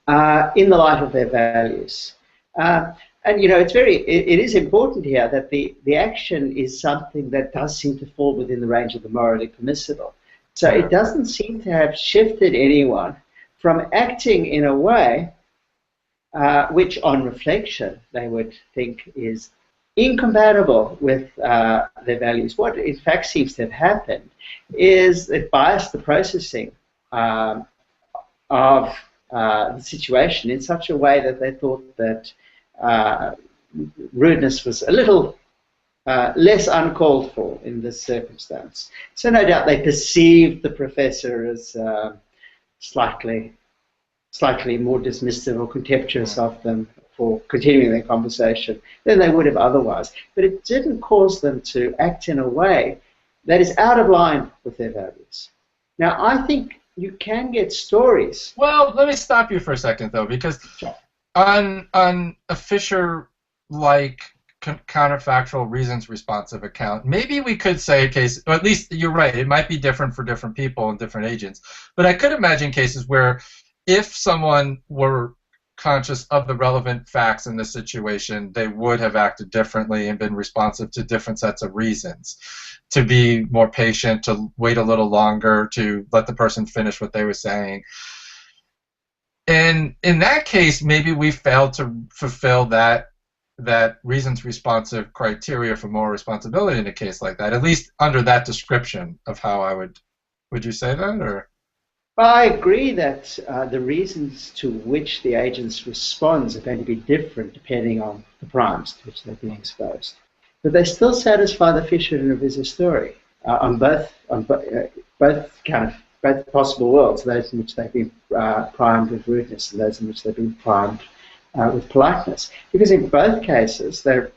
[SPEAKER 2] in the light of their values. And it is important here that the action is something that does seem to fall within the range of the morally permissible. So it doesn't seem to have shifted anyone from acting in a way which, on reflection, they would think is incompatible with their values. What in fact seems to have happened is it biased the processing of the situation in such a way that they thought that rudeness was a little less uncalled for in this circumstance. So no doubt they perceived the professor as slightly more dismissive or contemptuous of them for continuing their conversation than they would have otherwise. But it didn't cause them to act in a way that is out of line with their values. Now, I think you can get stories.
[SPEAKER 1] Well, let me stop you for a second, though, because
[SPEAKER 2] Sure.
[SPEAKER 1] on a Fisher-like counterfactual reasons responsive account, maybe we could say a case, or at least you're right, it might be different for different people and different agents, but I could imagine cases where if someone were conscious of the relevant facts in this situation, they would have acted differently and been responsive to different sets of reasons, to be more patient, to wait a little longer, to let the person finish what they were saying. And in that case, maybe we failed to fulfill that reasons responsive criteria for moral responsibility in a case like that, at least under that description of how I would you say that? Or
[SPEAKER 2] I agree that the reasons to which the agents respond are going to be different depending on the primes to which they've been exposed. But they still satisfy the Fisher and Revizor story on both possible worlds, those in which they've been primed with rudeness and those in which they've been primed with politeness. Because in both cases, they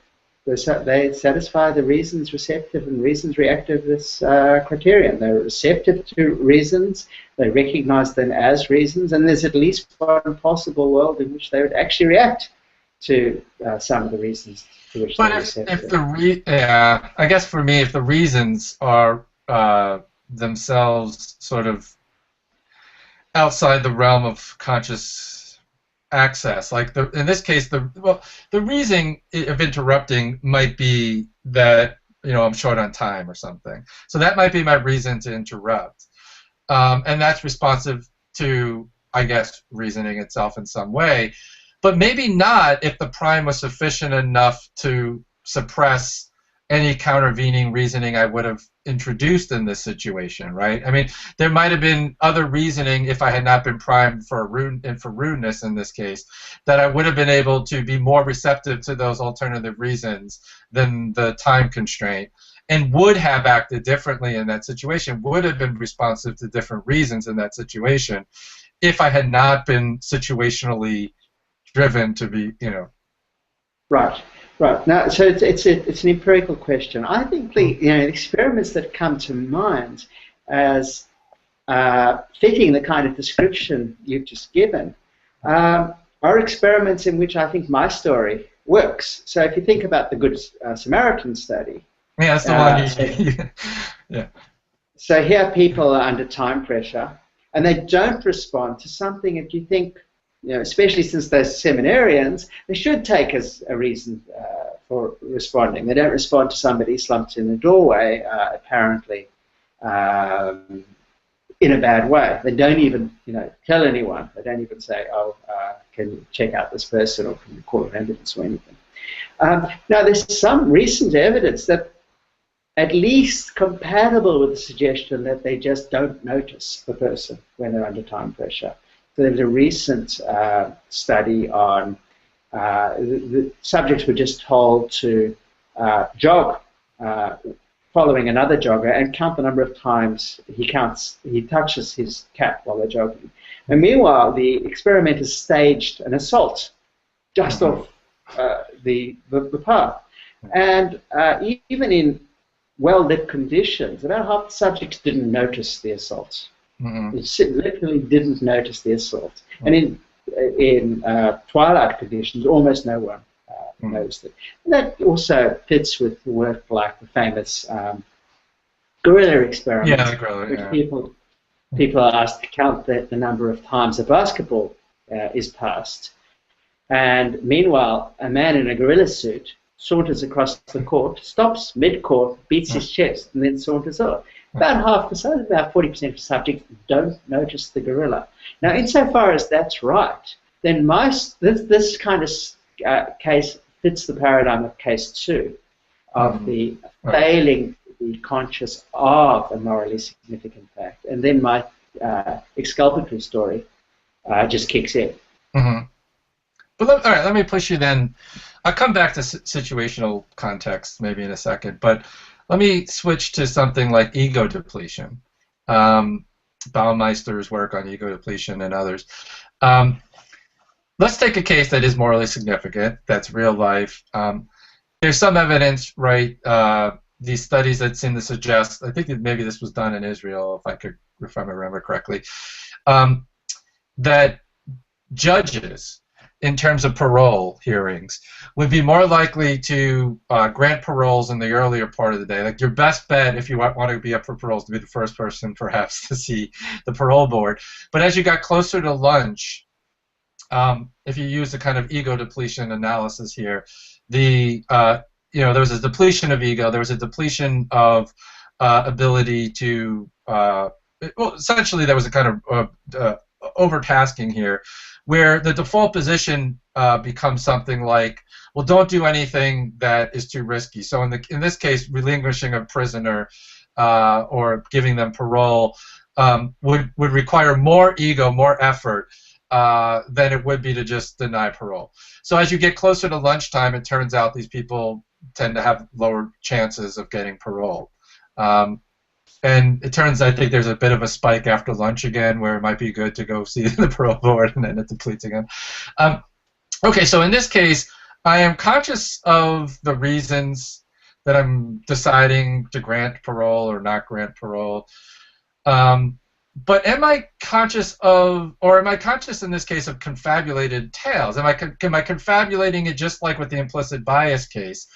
[SPEAKER 2] satisfy the reasons receptive and reasons reactiveness criterion. They're receptive to reasons, they recognize them as reasons, and there's at least one possible world in which they would actually react to some of the reasons to which they're receptive.
[SPEAKER 1] I guess for me, if the reasons are themselves sort of outside the realm of conscious access. Like in this case, the reason of interrupting might be that I'm short on time or something. So that might be my reason to interrupt, and that's responsive to, I guess, reasoning itself in some way, but maybe not if the prime was sufficient enough to suppress any countervening reasoning I would have introduced in this situation, right? I mean, there might have been other reasoning if I had not been primed for rudeness in this case, that I would have been able to be more receptive to those alternative reasons than the time constraint, and would have acted differently in that situation, would have been responsive to different reasons in that situation if I had not been situationally driven to be,
[SPEAKER 2] Right, right. Now, so it's an empirical question. I think the experiments that come to mind as fitting the kind of description you've just given are experiments in which I think my story works. So if you think about the Good Samaritan study,
[SPEAKER 1] yeah, that's the one. Yeah.
[SPEAKER 2] So here people are under time pressure, and they don't respond to something that you think, especially since they're seminarians, they should take as a reason for responding. They don't respond to somebody slumped in the doorway, apparently in a bad way. They don't even, tell anyone. They don't even say, "Oh, can you check out this person, or can you call an ambulance or anything?" Now, there's some recent evidence that at least compatible with the suggestion that they just don't notice the person when they're under time pressure. So there was a recent study on the subjects were just told to jog following another jogger and count the number of times he touches his cat while they're jogging. And meanwhile, the experimenters staged an assault just off the path. And even in well-lit conditions, about half the subjects didn't notice the assault. They literally didn't notice the assault. And in twilight conditions, almost no one noticed it. And that also fits with work like the famous gorilla experiment, which people are asked to count the number of times a basketball is passed. And meanwhile, a man in a gorilla suit saunters across the court, stops mid-court, beats his chest, and then saunters off. About 40% of subjects don't notice the gorilla. Now, insofar as that's right, then this kind of case fits the paradigm of case 2 of the failing to be conscious of a morally significant fact. And then my exculpatory story just kicks in.
[SPEAKER 1] But all right, let me push you then. I'll come back to situational context maybe in a second, but let me switch to something like ego depletion. Baumeister's work on ego depletion and others. Let's take a case that is morally significant, that's real life. There's some evidence, right, these studies that seem to suggest, I think that maybe this was done in Israel, if I remember correctly, that judges, in terms of parole hearings, would be more likely to grant paroles in the earlier part of the day. Like your best bet, if you want to be up for paroles, to be the first person perhaps to see the parole board. But as you got closer to lunch, if you use the kind of ego depletion analysis here, there was a depletion of ego, there was a depletion of ability to, essentially there was a kind of overtasking here, where the default position becomes something like, well, don't do anything that is too risky. So in this case, relinquishing a prisoner or giving them parole would require more ego, more effort than it would be to just deny parole. So as you get closer to lunchtime, it turns out these people tend to have lower chances of getting parole. And it turns, I think there's a bit of a spike after lunch again, where it might be good to go see the parole board, and then it depletes again. Okay, so in this case, I am conscious of the reasons that I'm deciding to grant parole or not grant parole. But am I conscious of, or am I conscious in this case of confabulated tales? Am I confabulating it just like with the implicit bias case?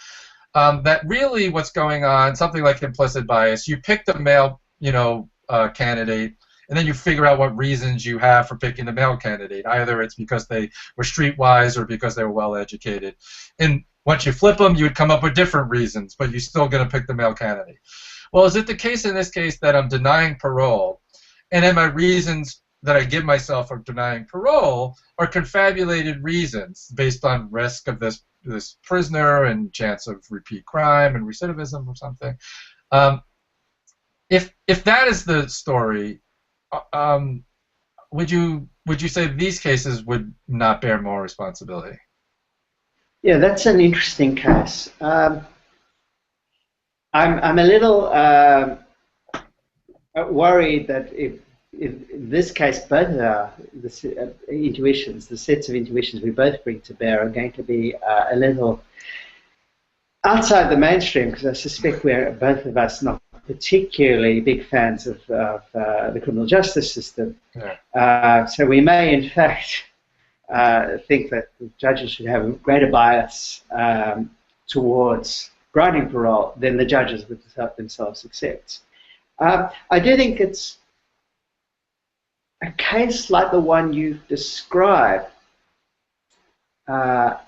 [SPEAKER 1] That really what's going on, something like implicit bias, you pick the male, candidate, and then you figure out what reasons you have for picking the male candidate. Either it's because they were streetwise or because they were well educated. And once you flip them, you would come up with different reasons, but you're still going to pick the male candidate. Well, is it the case in this case that I'm denying parole, and then my reasons that I give myself for denying parole are confabulated reasons based on risk of this prisoner and chance of repeat crime and recidivism or something? If that is the story, would you say these cases would not bear more responsibility?
[SPEAKER 2] Yeah, that's an interesting case. I'm a little worried that if in this case, both of our intuitions, the sets of intuitions we both bring to bear, are going to be a little outside the mainstream, because I suspect we're both of us not particularly big fans of the criminal justice system. Yeah. So we may, in fact, think that the judges should have a greater bias towards granting parole than the judges would themselves accept. I do think it's a case like the one you've described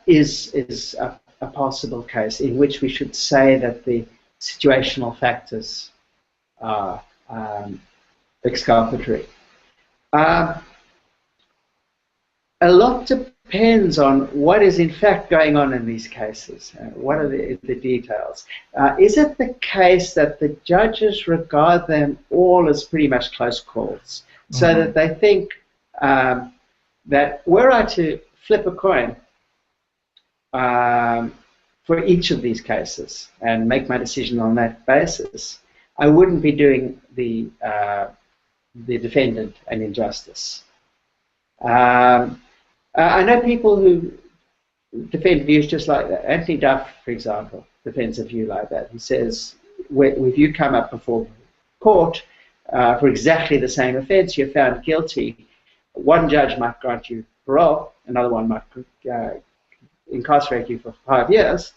[SPEAKER 2] is a possible case in which we should say that the situational factors are exculpatory. A lot depends on what is in fact going on in these cases. What are the details? Is it the case that the judges regard them all as pretty much close calls? So that they think that were I to flip a coin for each of these cases and make my decision on that basis, I wouldn't be doing the defendant an injustice. I know people who defend views just like that. Anthony Duff, for example, defends a view like that. He says, if you come up before court for exactly the same offence, you're found guilty, one judge might grant you parole, another one might incarcerate you for 5 years,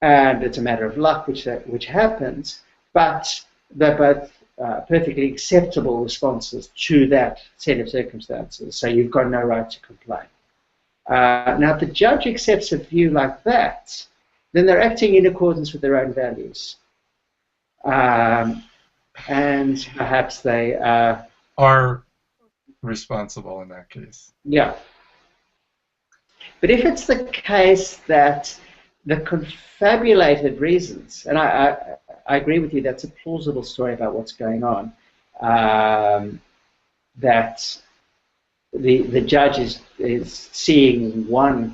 [SPEAKER 2] and it's a matter of luck which happens, but they're both perfectly acceptable responses to that set of circumstances, so you've got no right to complain. Now, if the judge accepts a view like that, then they're acting in accordance with their own values. And perhaps they
[SPEAKER 1] are responsible in that case.
[SPEAKER 2] Yeah. But if it's the case that the confabulated reasons, and I agree with you, that's a plausible story about what's going on, that the judge is seeing one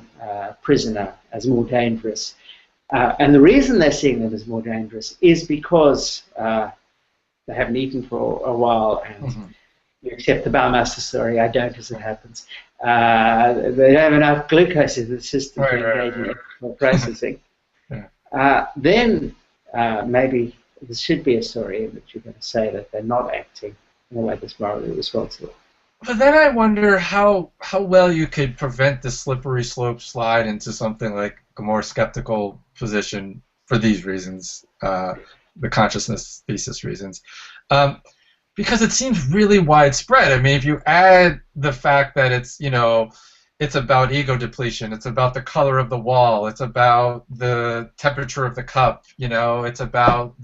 [SPEAKER 2] prisoner as more dangerous, and the reason they're seeing them as more dangerous is because they haven't eaten for a while, and you accept the Bowmaster story. I don't, as it happens. They don't have enough glucose in the system to engage in ethical processing. Yeah. Then maybe there should be a story in which you're going to say that they're not acting in a way that's morally responsible.
[SPEAKER 1] But then I wonder how well you could prevent the slippery slope slide into something like a more skeptical position for these reasons. The consciousness thesis reasons, because it seems really widespread. I mean, if you add the fact that it's about ego depletion, it's about the color of the wall, it's about the temperature of the cup, it's about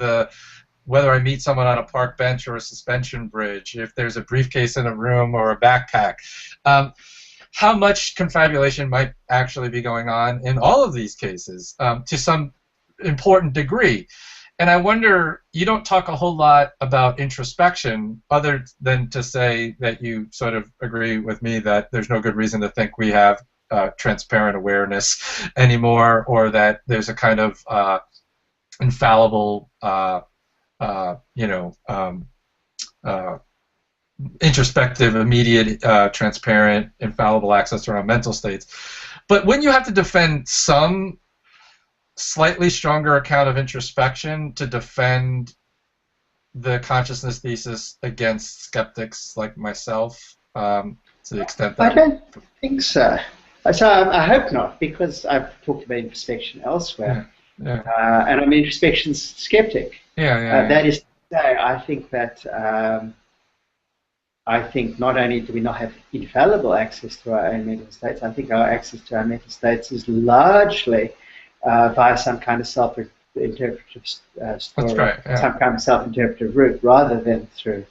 [SPEAKER 1] whether I meet someone on a park bench or a suspension bridge, if there's a briefcase in a room or a backpack, how much confabulation might actually be going on in all of these cases to some important degree. And I wonder, you don't talk a whole lot about introspection other than to say that you sort of agree with me that there's no good reason to think we have transparent awareness anymore, or that there's a kind of infallible, introspective, immediate, transparent, infallible access to our mental states. But when you have to defend some slightly stronger account of introspection to defend the consciousness thesis against skeptics like myself, to the extent that...
[SPEAKER 2] I don't think so. So I hope not, because I've talked about introspection elsewhere, and I'm an introspection skeptic. That is to say, I think that I think not only do we not have infallible access to our own mental states, I think our access to our mental states is largely via some kind of self-interpretive
[SPEAKER 1] That's
[SPEAKER 2] story,
[SPEAKER 1] right. Yeah.
[SPEAKER 2] some kind of self-interpretive route, rather than through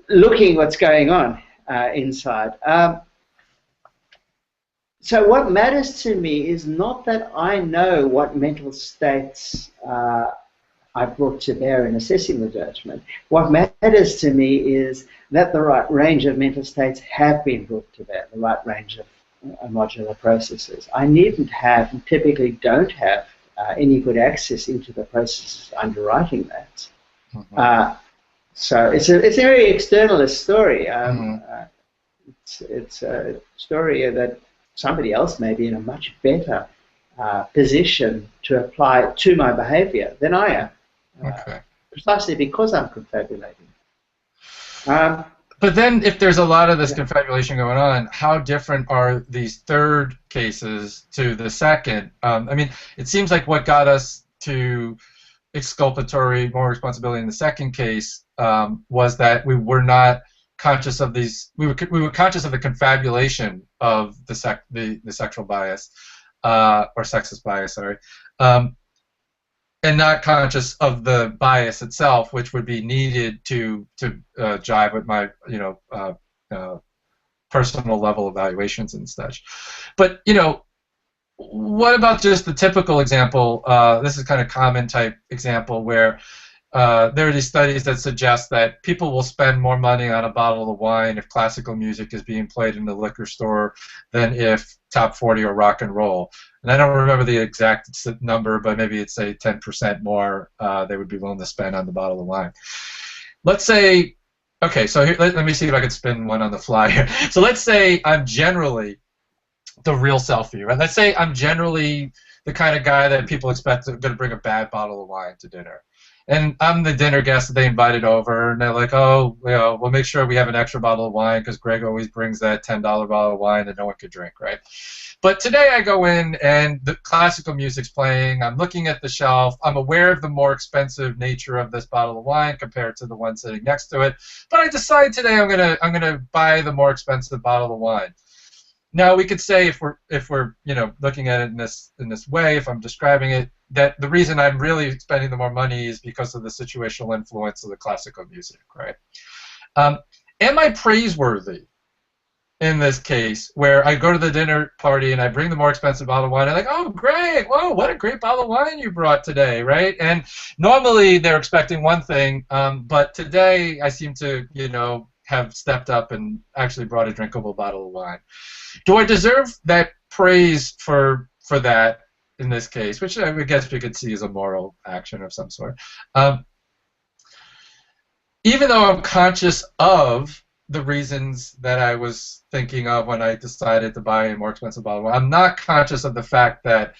[SPEAKER 2] looking what's going on inside. So what matters to me is not that I know what mental states I brought to bear in assessing the judgment. What matters to me is that the right range of mental states have been brought to bear, the right range of modular processes. I needn't have, and typically don't have, any good access into the processes underwriting that.
[SPEAKER 1] Mm-hmm.
[SPEAKER 2] So it's a very externalist story.
[SPEAKER 1] Mm-hmm.
[SPEAKER 2] It's a story that somebody else may be in a much better position to apply to my behavior than I am.
[SPEAKER 1] Okay.
[SPEAKER 2] Precisely because I'm confabulating.
[SPEAKER 1] But then, if there's a lot of this confabulation going on, how different are these third cases to the second? I mean, it seems like what got us to exculpatory moral responsibility in the second case was that we were not conscious of these. We were conscious of the confabulation of the sexual bias or sexist bias, sorry. And not conscious of the bias itself, which would be needed to jive with my personal level evaluations and such. But what about just the typical example? This is kind of common type example where there are these studies that suggest that people will spend more money on a bottle of wine if classical music is being played in the liquor store than if top 40 or rock and roll. And I don't remember the exact number, but maybe it's say 10% more they would be willing to spend on the bottle of wine. Let's say, okay, so here, let me see if I can spin one on the fly here. So let's say I'm generally the real selfie, right? Let's say I'm generally the kind of guy that people expect is going to bring a bad bottle of wine to dinner. And I'm the dinner guest that they invited over, and they're like, oh, we'll make sure we have an extra bottle of wine because Gregg always brings that $10 bottle of wine that no one could drink, right? But today I go in and the classical music's playing. I'm looking at the shelf. I'm aware of the more expensive nature of this bottle of wine compared to the one sitting next to it. But I decide today I'm gonna buy the more expensive bottle of wine. Now we could say if we're looking at it in this way, if I'm describing it, that the reason I'm really spending the more money is because of the situational influence of the classical music, right? Am I praiseworthy in this case where I go to the dinner party and I bring the more expensive bottle of wine and I'm like, oh, Gregg, whoa, what a great bottle of wine you brought today, right? And normally they're expecting one thing, but today I seem to, have stepped up and actually brought a drinkable bottle of wine. Do I deserve that praise for that in this case, which I guess we could see as a moral action of some sort? Even though I'm conscious of the reasons that I was thinking of when I decided to buy a more expensive bottle of wine, I'm not conscious of the fact that,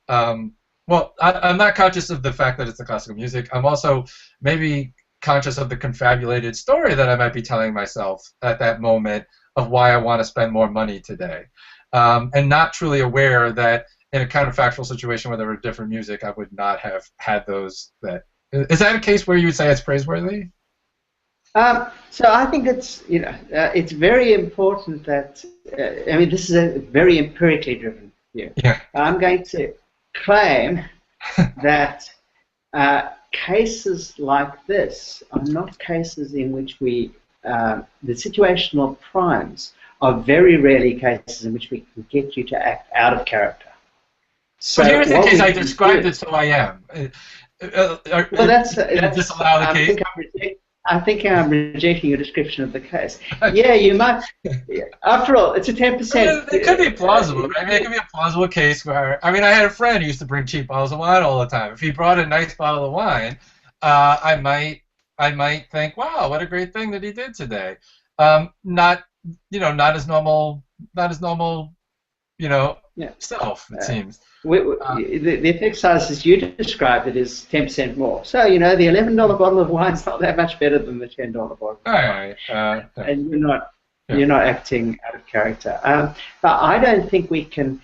[SPEAKER 1] I'm not conscious of the fact that it's the classical music. I'm also maybe conscious of the confabulated story that I might be telling myself at that moment of why I want to spend more money today, and not truly aware that in a counterfactual situation where there were different music, I would not have had those. Is that a case where you would say it's praiseworthy?
[SPEAKER 2] So I think it's very important that this is a very empirically driven view.
[SPEAKER 1] Yeah.
[SPEAKER 2] I'm going to claim that cases like this are not cases in which the situational primes are very rarely cases in which we can get you to act out of character.
[SPEAKER 1] So here's the case I described it, so I am.
[SPEAKER 2] Well, that's
[SPEAKER 1] disallow the case.
[SPEAKER 2] I think I'm rejecting your description of the case. Yeah, you might. After all, it's a 10%.
[SPEAKER 1] It could be plausible. I mean, it could be a plausible case where, I had a friend who used to bring cheap bottles of wine all the time. If he brought a nice bottle of wine, I might think, wow, what a great thing that he did today. Not as normal, self, it seems.
[SPEAKER 2] The effect size as you described it is 10% more. So, the $11 bottle of wine is not that much better than the $10 bottle.
[SPEAKER 1] All right.
[SPEAKER 2] And you're not acting out of character. But I don't think we can.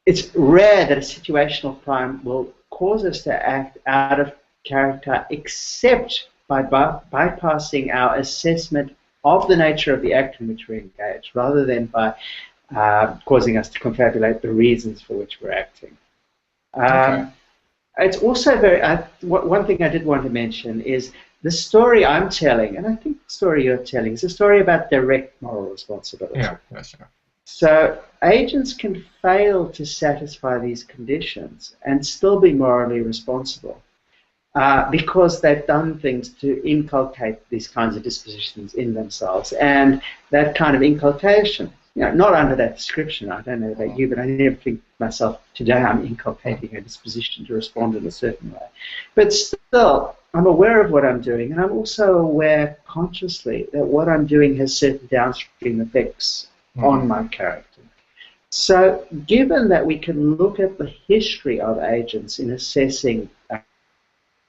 [SPEAKER 2] It's rare that a situational prime will cause us to act out of character, except by bypassing our assessment of the nature of the act in which we're engaged, rather than by causing us to confabulate the reasons for which we're acting.
[SPEAKER 1] Okay.
[SPEAKER 2] It's also one thing I did want to mention is the story I'm telling, and I think the story you're telling, is a story about direct moral responsibility.
[SPEAKER 1] Yeah, that's right.
[SPEAKER 2] So agents can fail to satisfy these conditions and still be morally responsible because they've done things to inculcate these kinds of dispositions in themselves. And that kind of inculcation, not under that description, I don't know about you, but I never think myself today I'm inculcating a disposition to respond in a certain way. But still, I'm aware of what I'm doing, and I'm also aware consciously that what I'm doing has certain downstream effects on my character. So given that we can look at the history of agents in assessing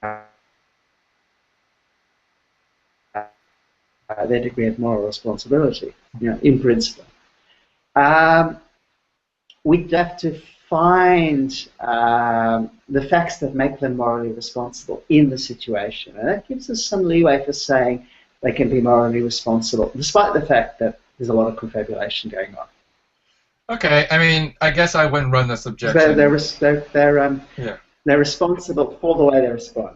[SPEAKER 2] their degree of moral responsibility, in principle, we'd have to find the facts that make them morally responsible in the situation. And that gives us some leeway for saying they can be morally responsible, despite the fact that there's a lot of confabulation going on.
[SPEAKER 1] Okay, I mean, I guess I wouldn't run this objection.
[SPEAKER 2] They're responsible for the way they respond.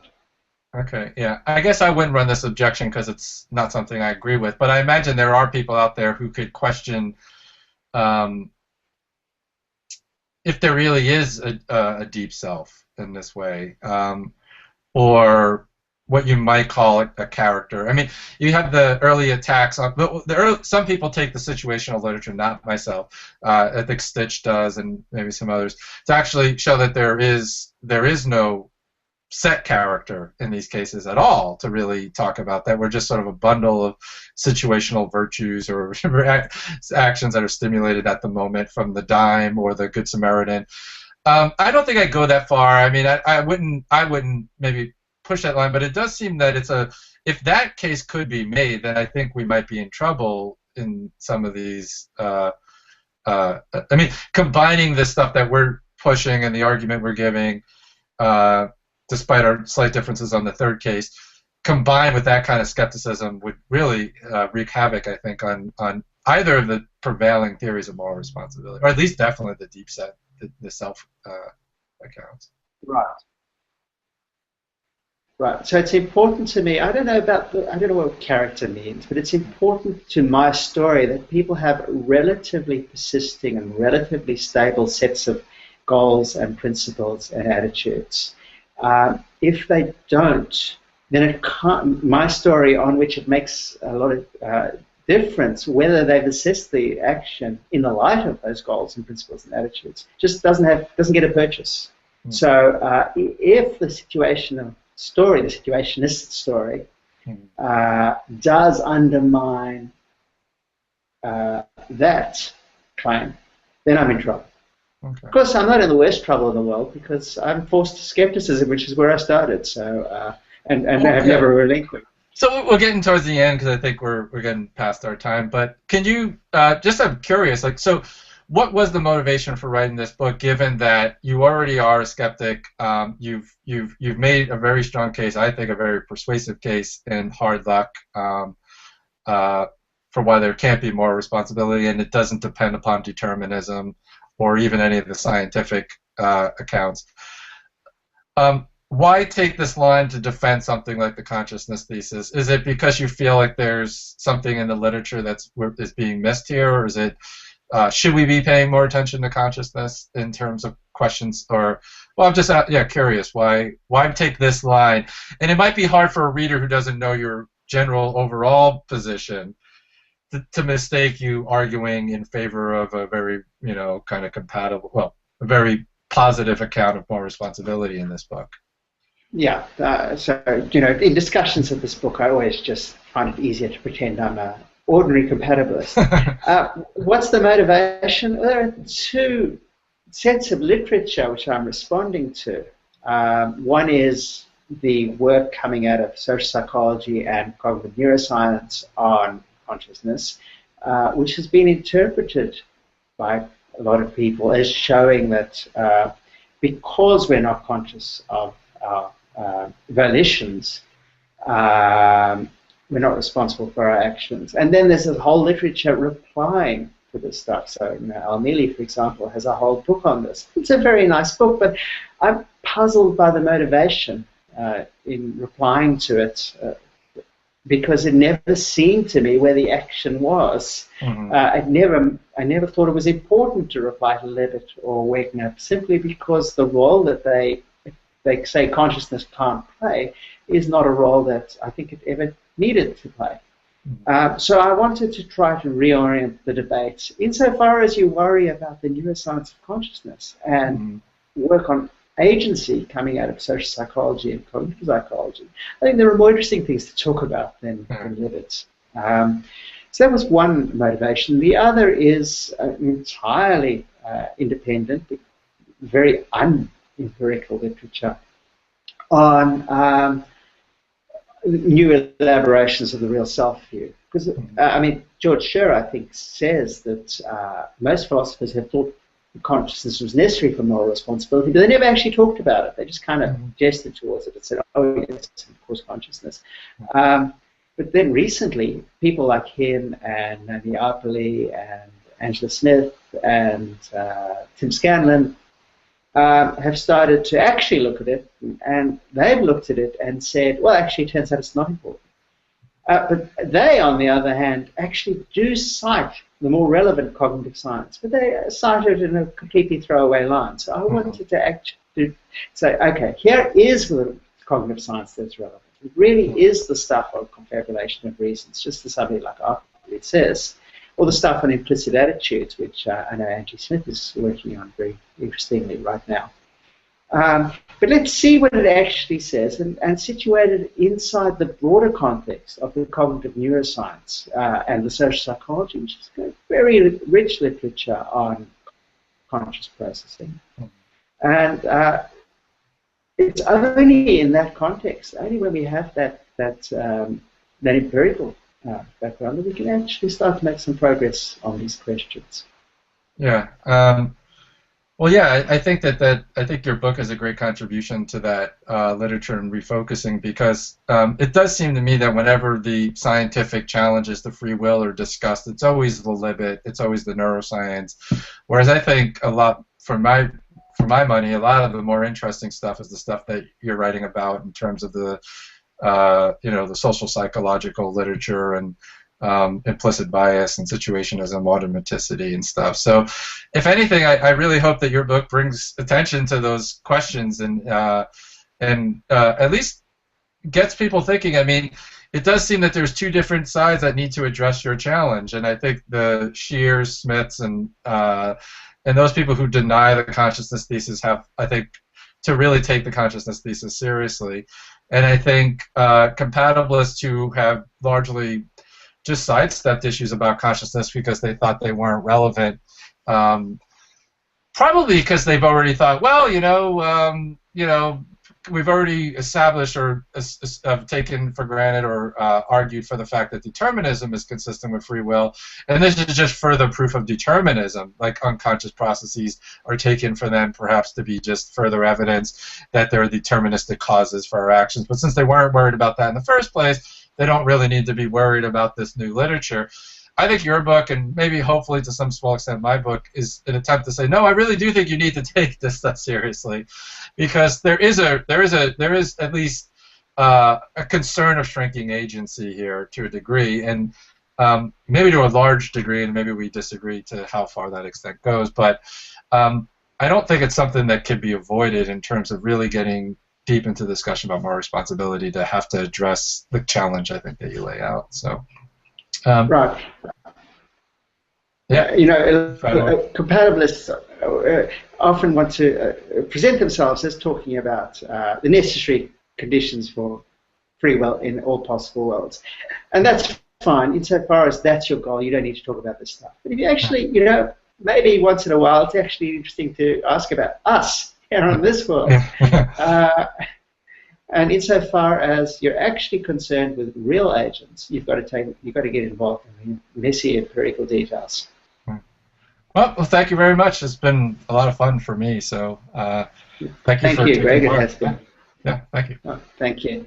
[SPEAKER 1] Okay, yeah. I guess I wouldn't run this objection because it's not something I agree with, but I imagine there are people out there who could question if there really is a deep self in this way, or what you might call a character. I mean, you have the early attacks on some people take the situational literature, not myself. I think Stitch does, and maybe some others, to actually show that there is no set character in these cases at all to really talk about that. We're just sort of a bundle of situational virtues or actions that are stimulated at the moment from the dime or the Good Samaritan. I don't think I'd go that far. I mean, I wouldn't maybe push that line, but it does seem that if that case could be made, then I think we might be in trouble in some of these. I mean, combining the stuff that we're pushing and the argument we're giving, despite our slight differences on the third case, combined with that kind of skepticism would really wreak havoc, I think, on either of the prevailing theories of moral responsibility, or at least definitely the deep set, the self accounts.
[SPEAKER 2] Right. Right. So it's important to me. I don't know what character means, but it's important to my story that people have relatively persisting and relatively stable sets of goals and principles and attitudes. If they don't, then it can't. My story, on which it makes a lot of difference, whether they've assessed the action in the light of those goals and principles and attitudes, just doesn't get a purchase. Mm-hmm. So if the situationist story, does undermine that claim, then I'm in trouble. Okay. Of course, I'm not in the worst trouble in the world because I'm forced to skepticism, which is where I started. So, and okay. I have never relinquished.
[SPEAKER 1] So we're getting towards the end because I think we're getting past our time. But can you just? I'm curious. So, what was the motivation for writing this book? Given that you already are a skeptic, you've made a very strong case. I think a very persuasive case in Hard Luck for why there can't be moral responsibility, and it doesn't depend upon determinism or even any of the scientific accounts. Why take this line to defend something like the consciousness thesis? Is it because you feel like there's something in the literature is being missed here, or is it should we be paying more attention to consciousness in terms of questions? Or, well, I'm just curious why take this line? And it might be hard for a reader who doesn't know your general overall position to mistake you arguing in favor of a very, kind of compatible, well, a very positive account of moral responsibility in this book.
[SPEAKER 2] Yeah, so, in discussions of this book, I always just find it easier to pretend I'm an ordinary compatibilist. What's the motivation? Well, there are two sets of literature which I'm responding to. One is the work coming out of social psychology and cognitive neuroscience on consciousness, which has been interpreted by a lot of people as showing that because we're not conscious of our volitions, we're not responsible for our actions. And then there's this whole literature replying to this stuff. So, Al Neely, for example, has a whole book on this. It's a very nice book, but I'm puzzled by the motivation in replying to it, because it never seemed to me where the action was.
[SPEAKER 1] Mm-hmm.
[SPEAKER 2] I never thought it was important to reply to Levitt or Wegner, simply because the role that they say consciousness can't play is not a role that I think it ever needed to play. So I wanted to try to reorient the debate insofar as you worry about the neuroscience of consciousness and work on agency coming out of social psychology and cognitive psychology. I think there are more interesting things to talk about than Levitt. So that was one motivation. The other is entirely independent, very unempirical literature on new elaborations of the real self view. Because, George Scher, I think, says that most philosophers have thought consciousness was necessary for moral responsibility, but they never actually talked about it. They just kind of gestured towards it and said, oh, yes, of course, consciousness. But then recently, people like him and Naomi Arpely and Angela Smith and Tim Scanlon have started to actually look at it, and they've looked at it and said, well, actually, it turns out it's not important. But they, on the other hand, actually do cite the more relevant cognitive science, but they cite it in a completely throwaway line. So I wanted to actually say, okay, here is the cognitive science that's relevant. It really is the stuff of confabulation of reasons, just as somebody like Arpely says, or the stuff on implicit attitudes, which I know Angie Smith is working on very interestingly right now. But let's see what it actually says and situate it inside the broader context of the cognitive neuroscience and the social psychology, which is a very rich literature on conscious processing. And it's only in that context, only when we have that empirical background, that we can actually start to make some progress on these questions.
[SPEAKER 1] Yeah. Well, yeah, I think I think your book is a great contribution to that literature and refocusing, because it does seem to me that whenever the scientific challenges to free will are discussed, it's always the limit, it's always the neuroscience. Whereas I think a lot, for my money, a lot of the more interesting stuff is the stuff that you're writing about in terms of the the social psychological literature and implicit bias and situationism, automaticity, and stuff. So, if anything, I really hope that your book brings attention to those questions and at least gets people thinking. I mean, it does seem that there's two different sides that need to address your challenge, and I think the Shears, Smiths, and those people who deny the consciousness thesis have, I think, to really take the consciousness thesis seriously. And I think compatibilists who have largely just sidestepped issues about consciousness because they thought they weren't relevant, probably because they've already thought, well, we've already established or taken for granted or argued for the fact that determinism is consistent with free will, and this is just further proof of determinism, like unconscious processes are taken for them perhaps to be just further evidence that there are deterministic causes for our actions. But since they weren't worried about that in the first place, they don't really need to be worried about this new literature. I think your book, and maybe hopefully to some small extent my book, is an attempt to say, no, I really do think you need to take this stuff seriously, because there is at least a concern of shrinking agency here to a degree, and maybe to a large degree, and maybe we disagree to how far that extent goes, but I don't think it's something that can be avoided in terms of really getting deep into discussion about moral responsibility to have to address the challenge, I think, that you lay out. So.
[SPEAKER 2] Right.
[SPEAKER 1] Yeah.
[SPEAKER 2] Compatibilists often want to present themselves as talking about the necessary conditions for free will in all possible worlds, and that's fine insofar as that's your goal. You don't need to talk about this stuff. But if you actually, maybe once in a while, it's actually interesting to ask about us here on this world. And insofar as you're actually concerned with real agents, you've got to get involved in messy empirical details.
[SPEAKER 1] Well, thank you very much. It's been a lot of fun for me. So, thank you.
[SPEAKER 2] Thank you, Greg. It has been.
[SPEAKER 1] Yeah, thank you.
[SPEAKER 2] Oh, thank you.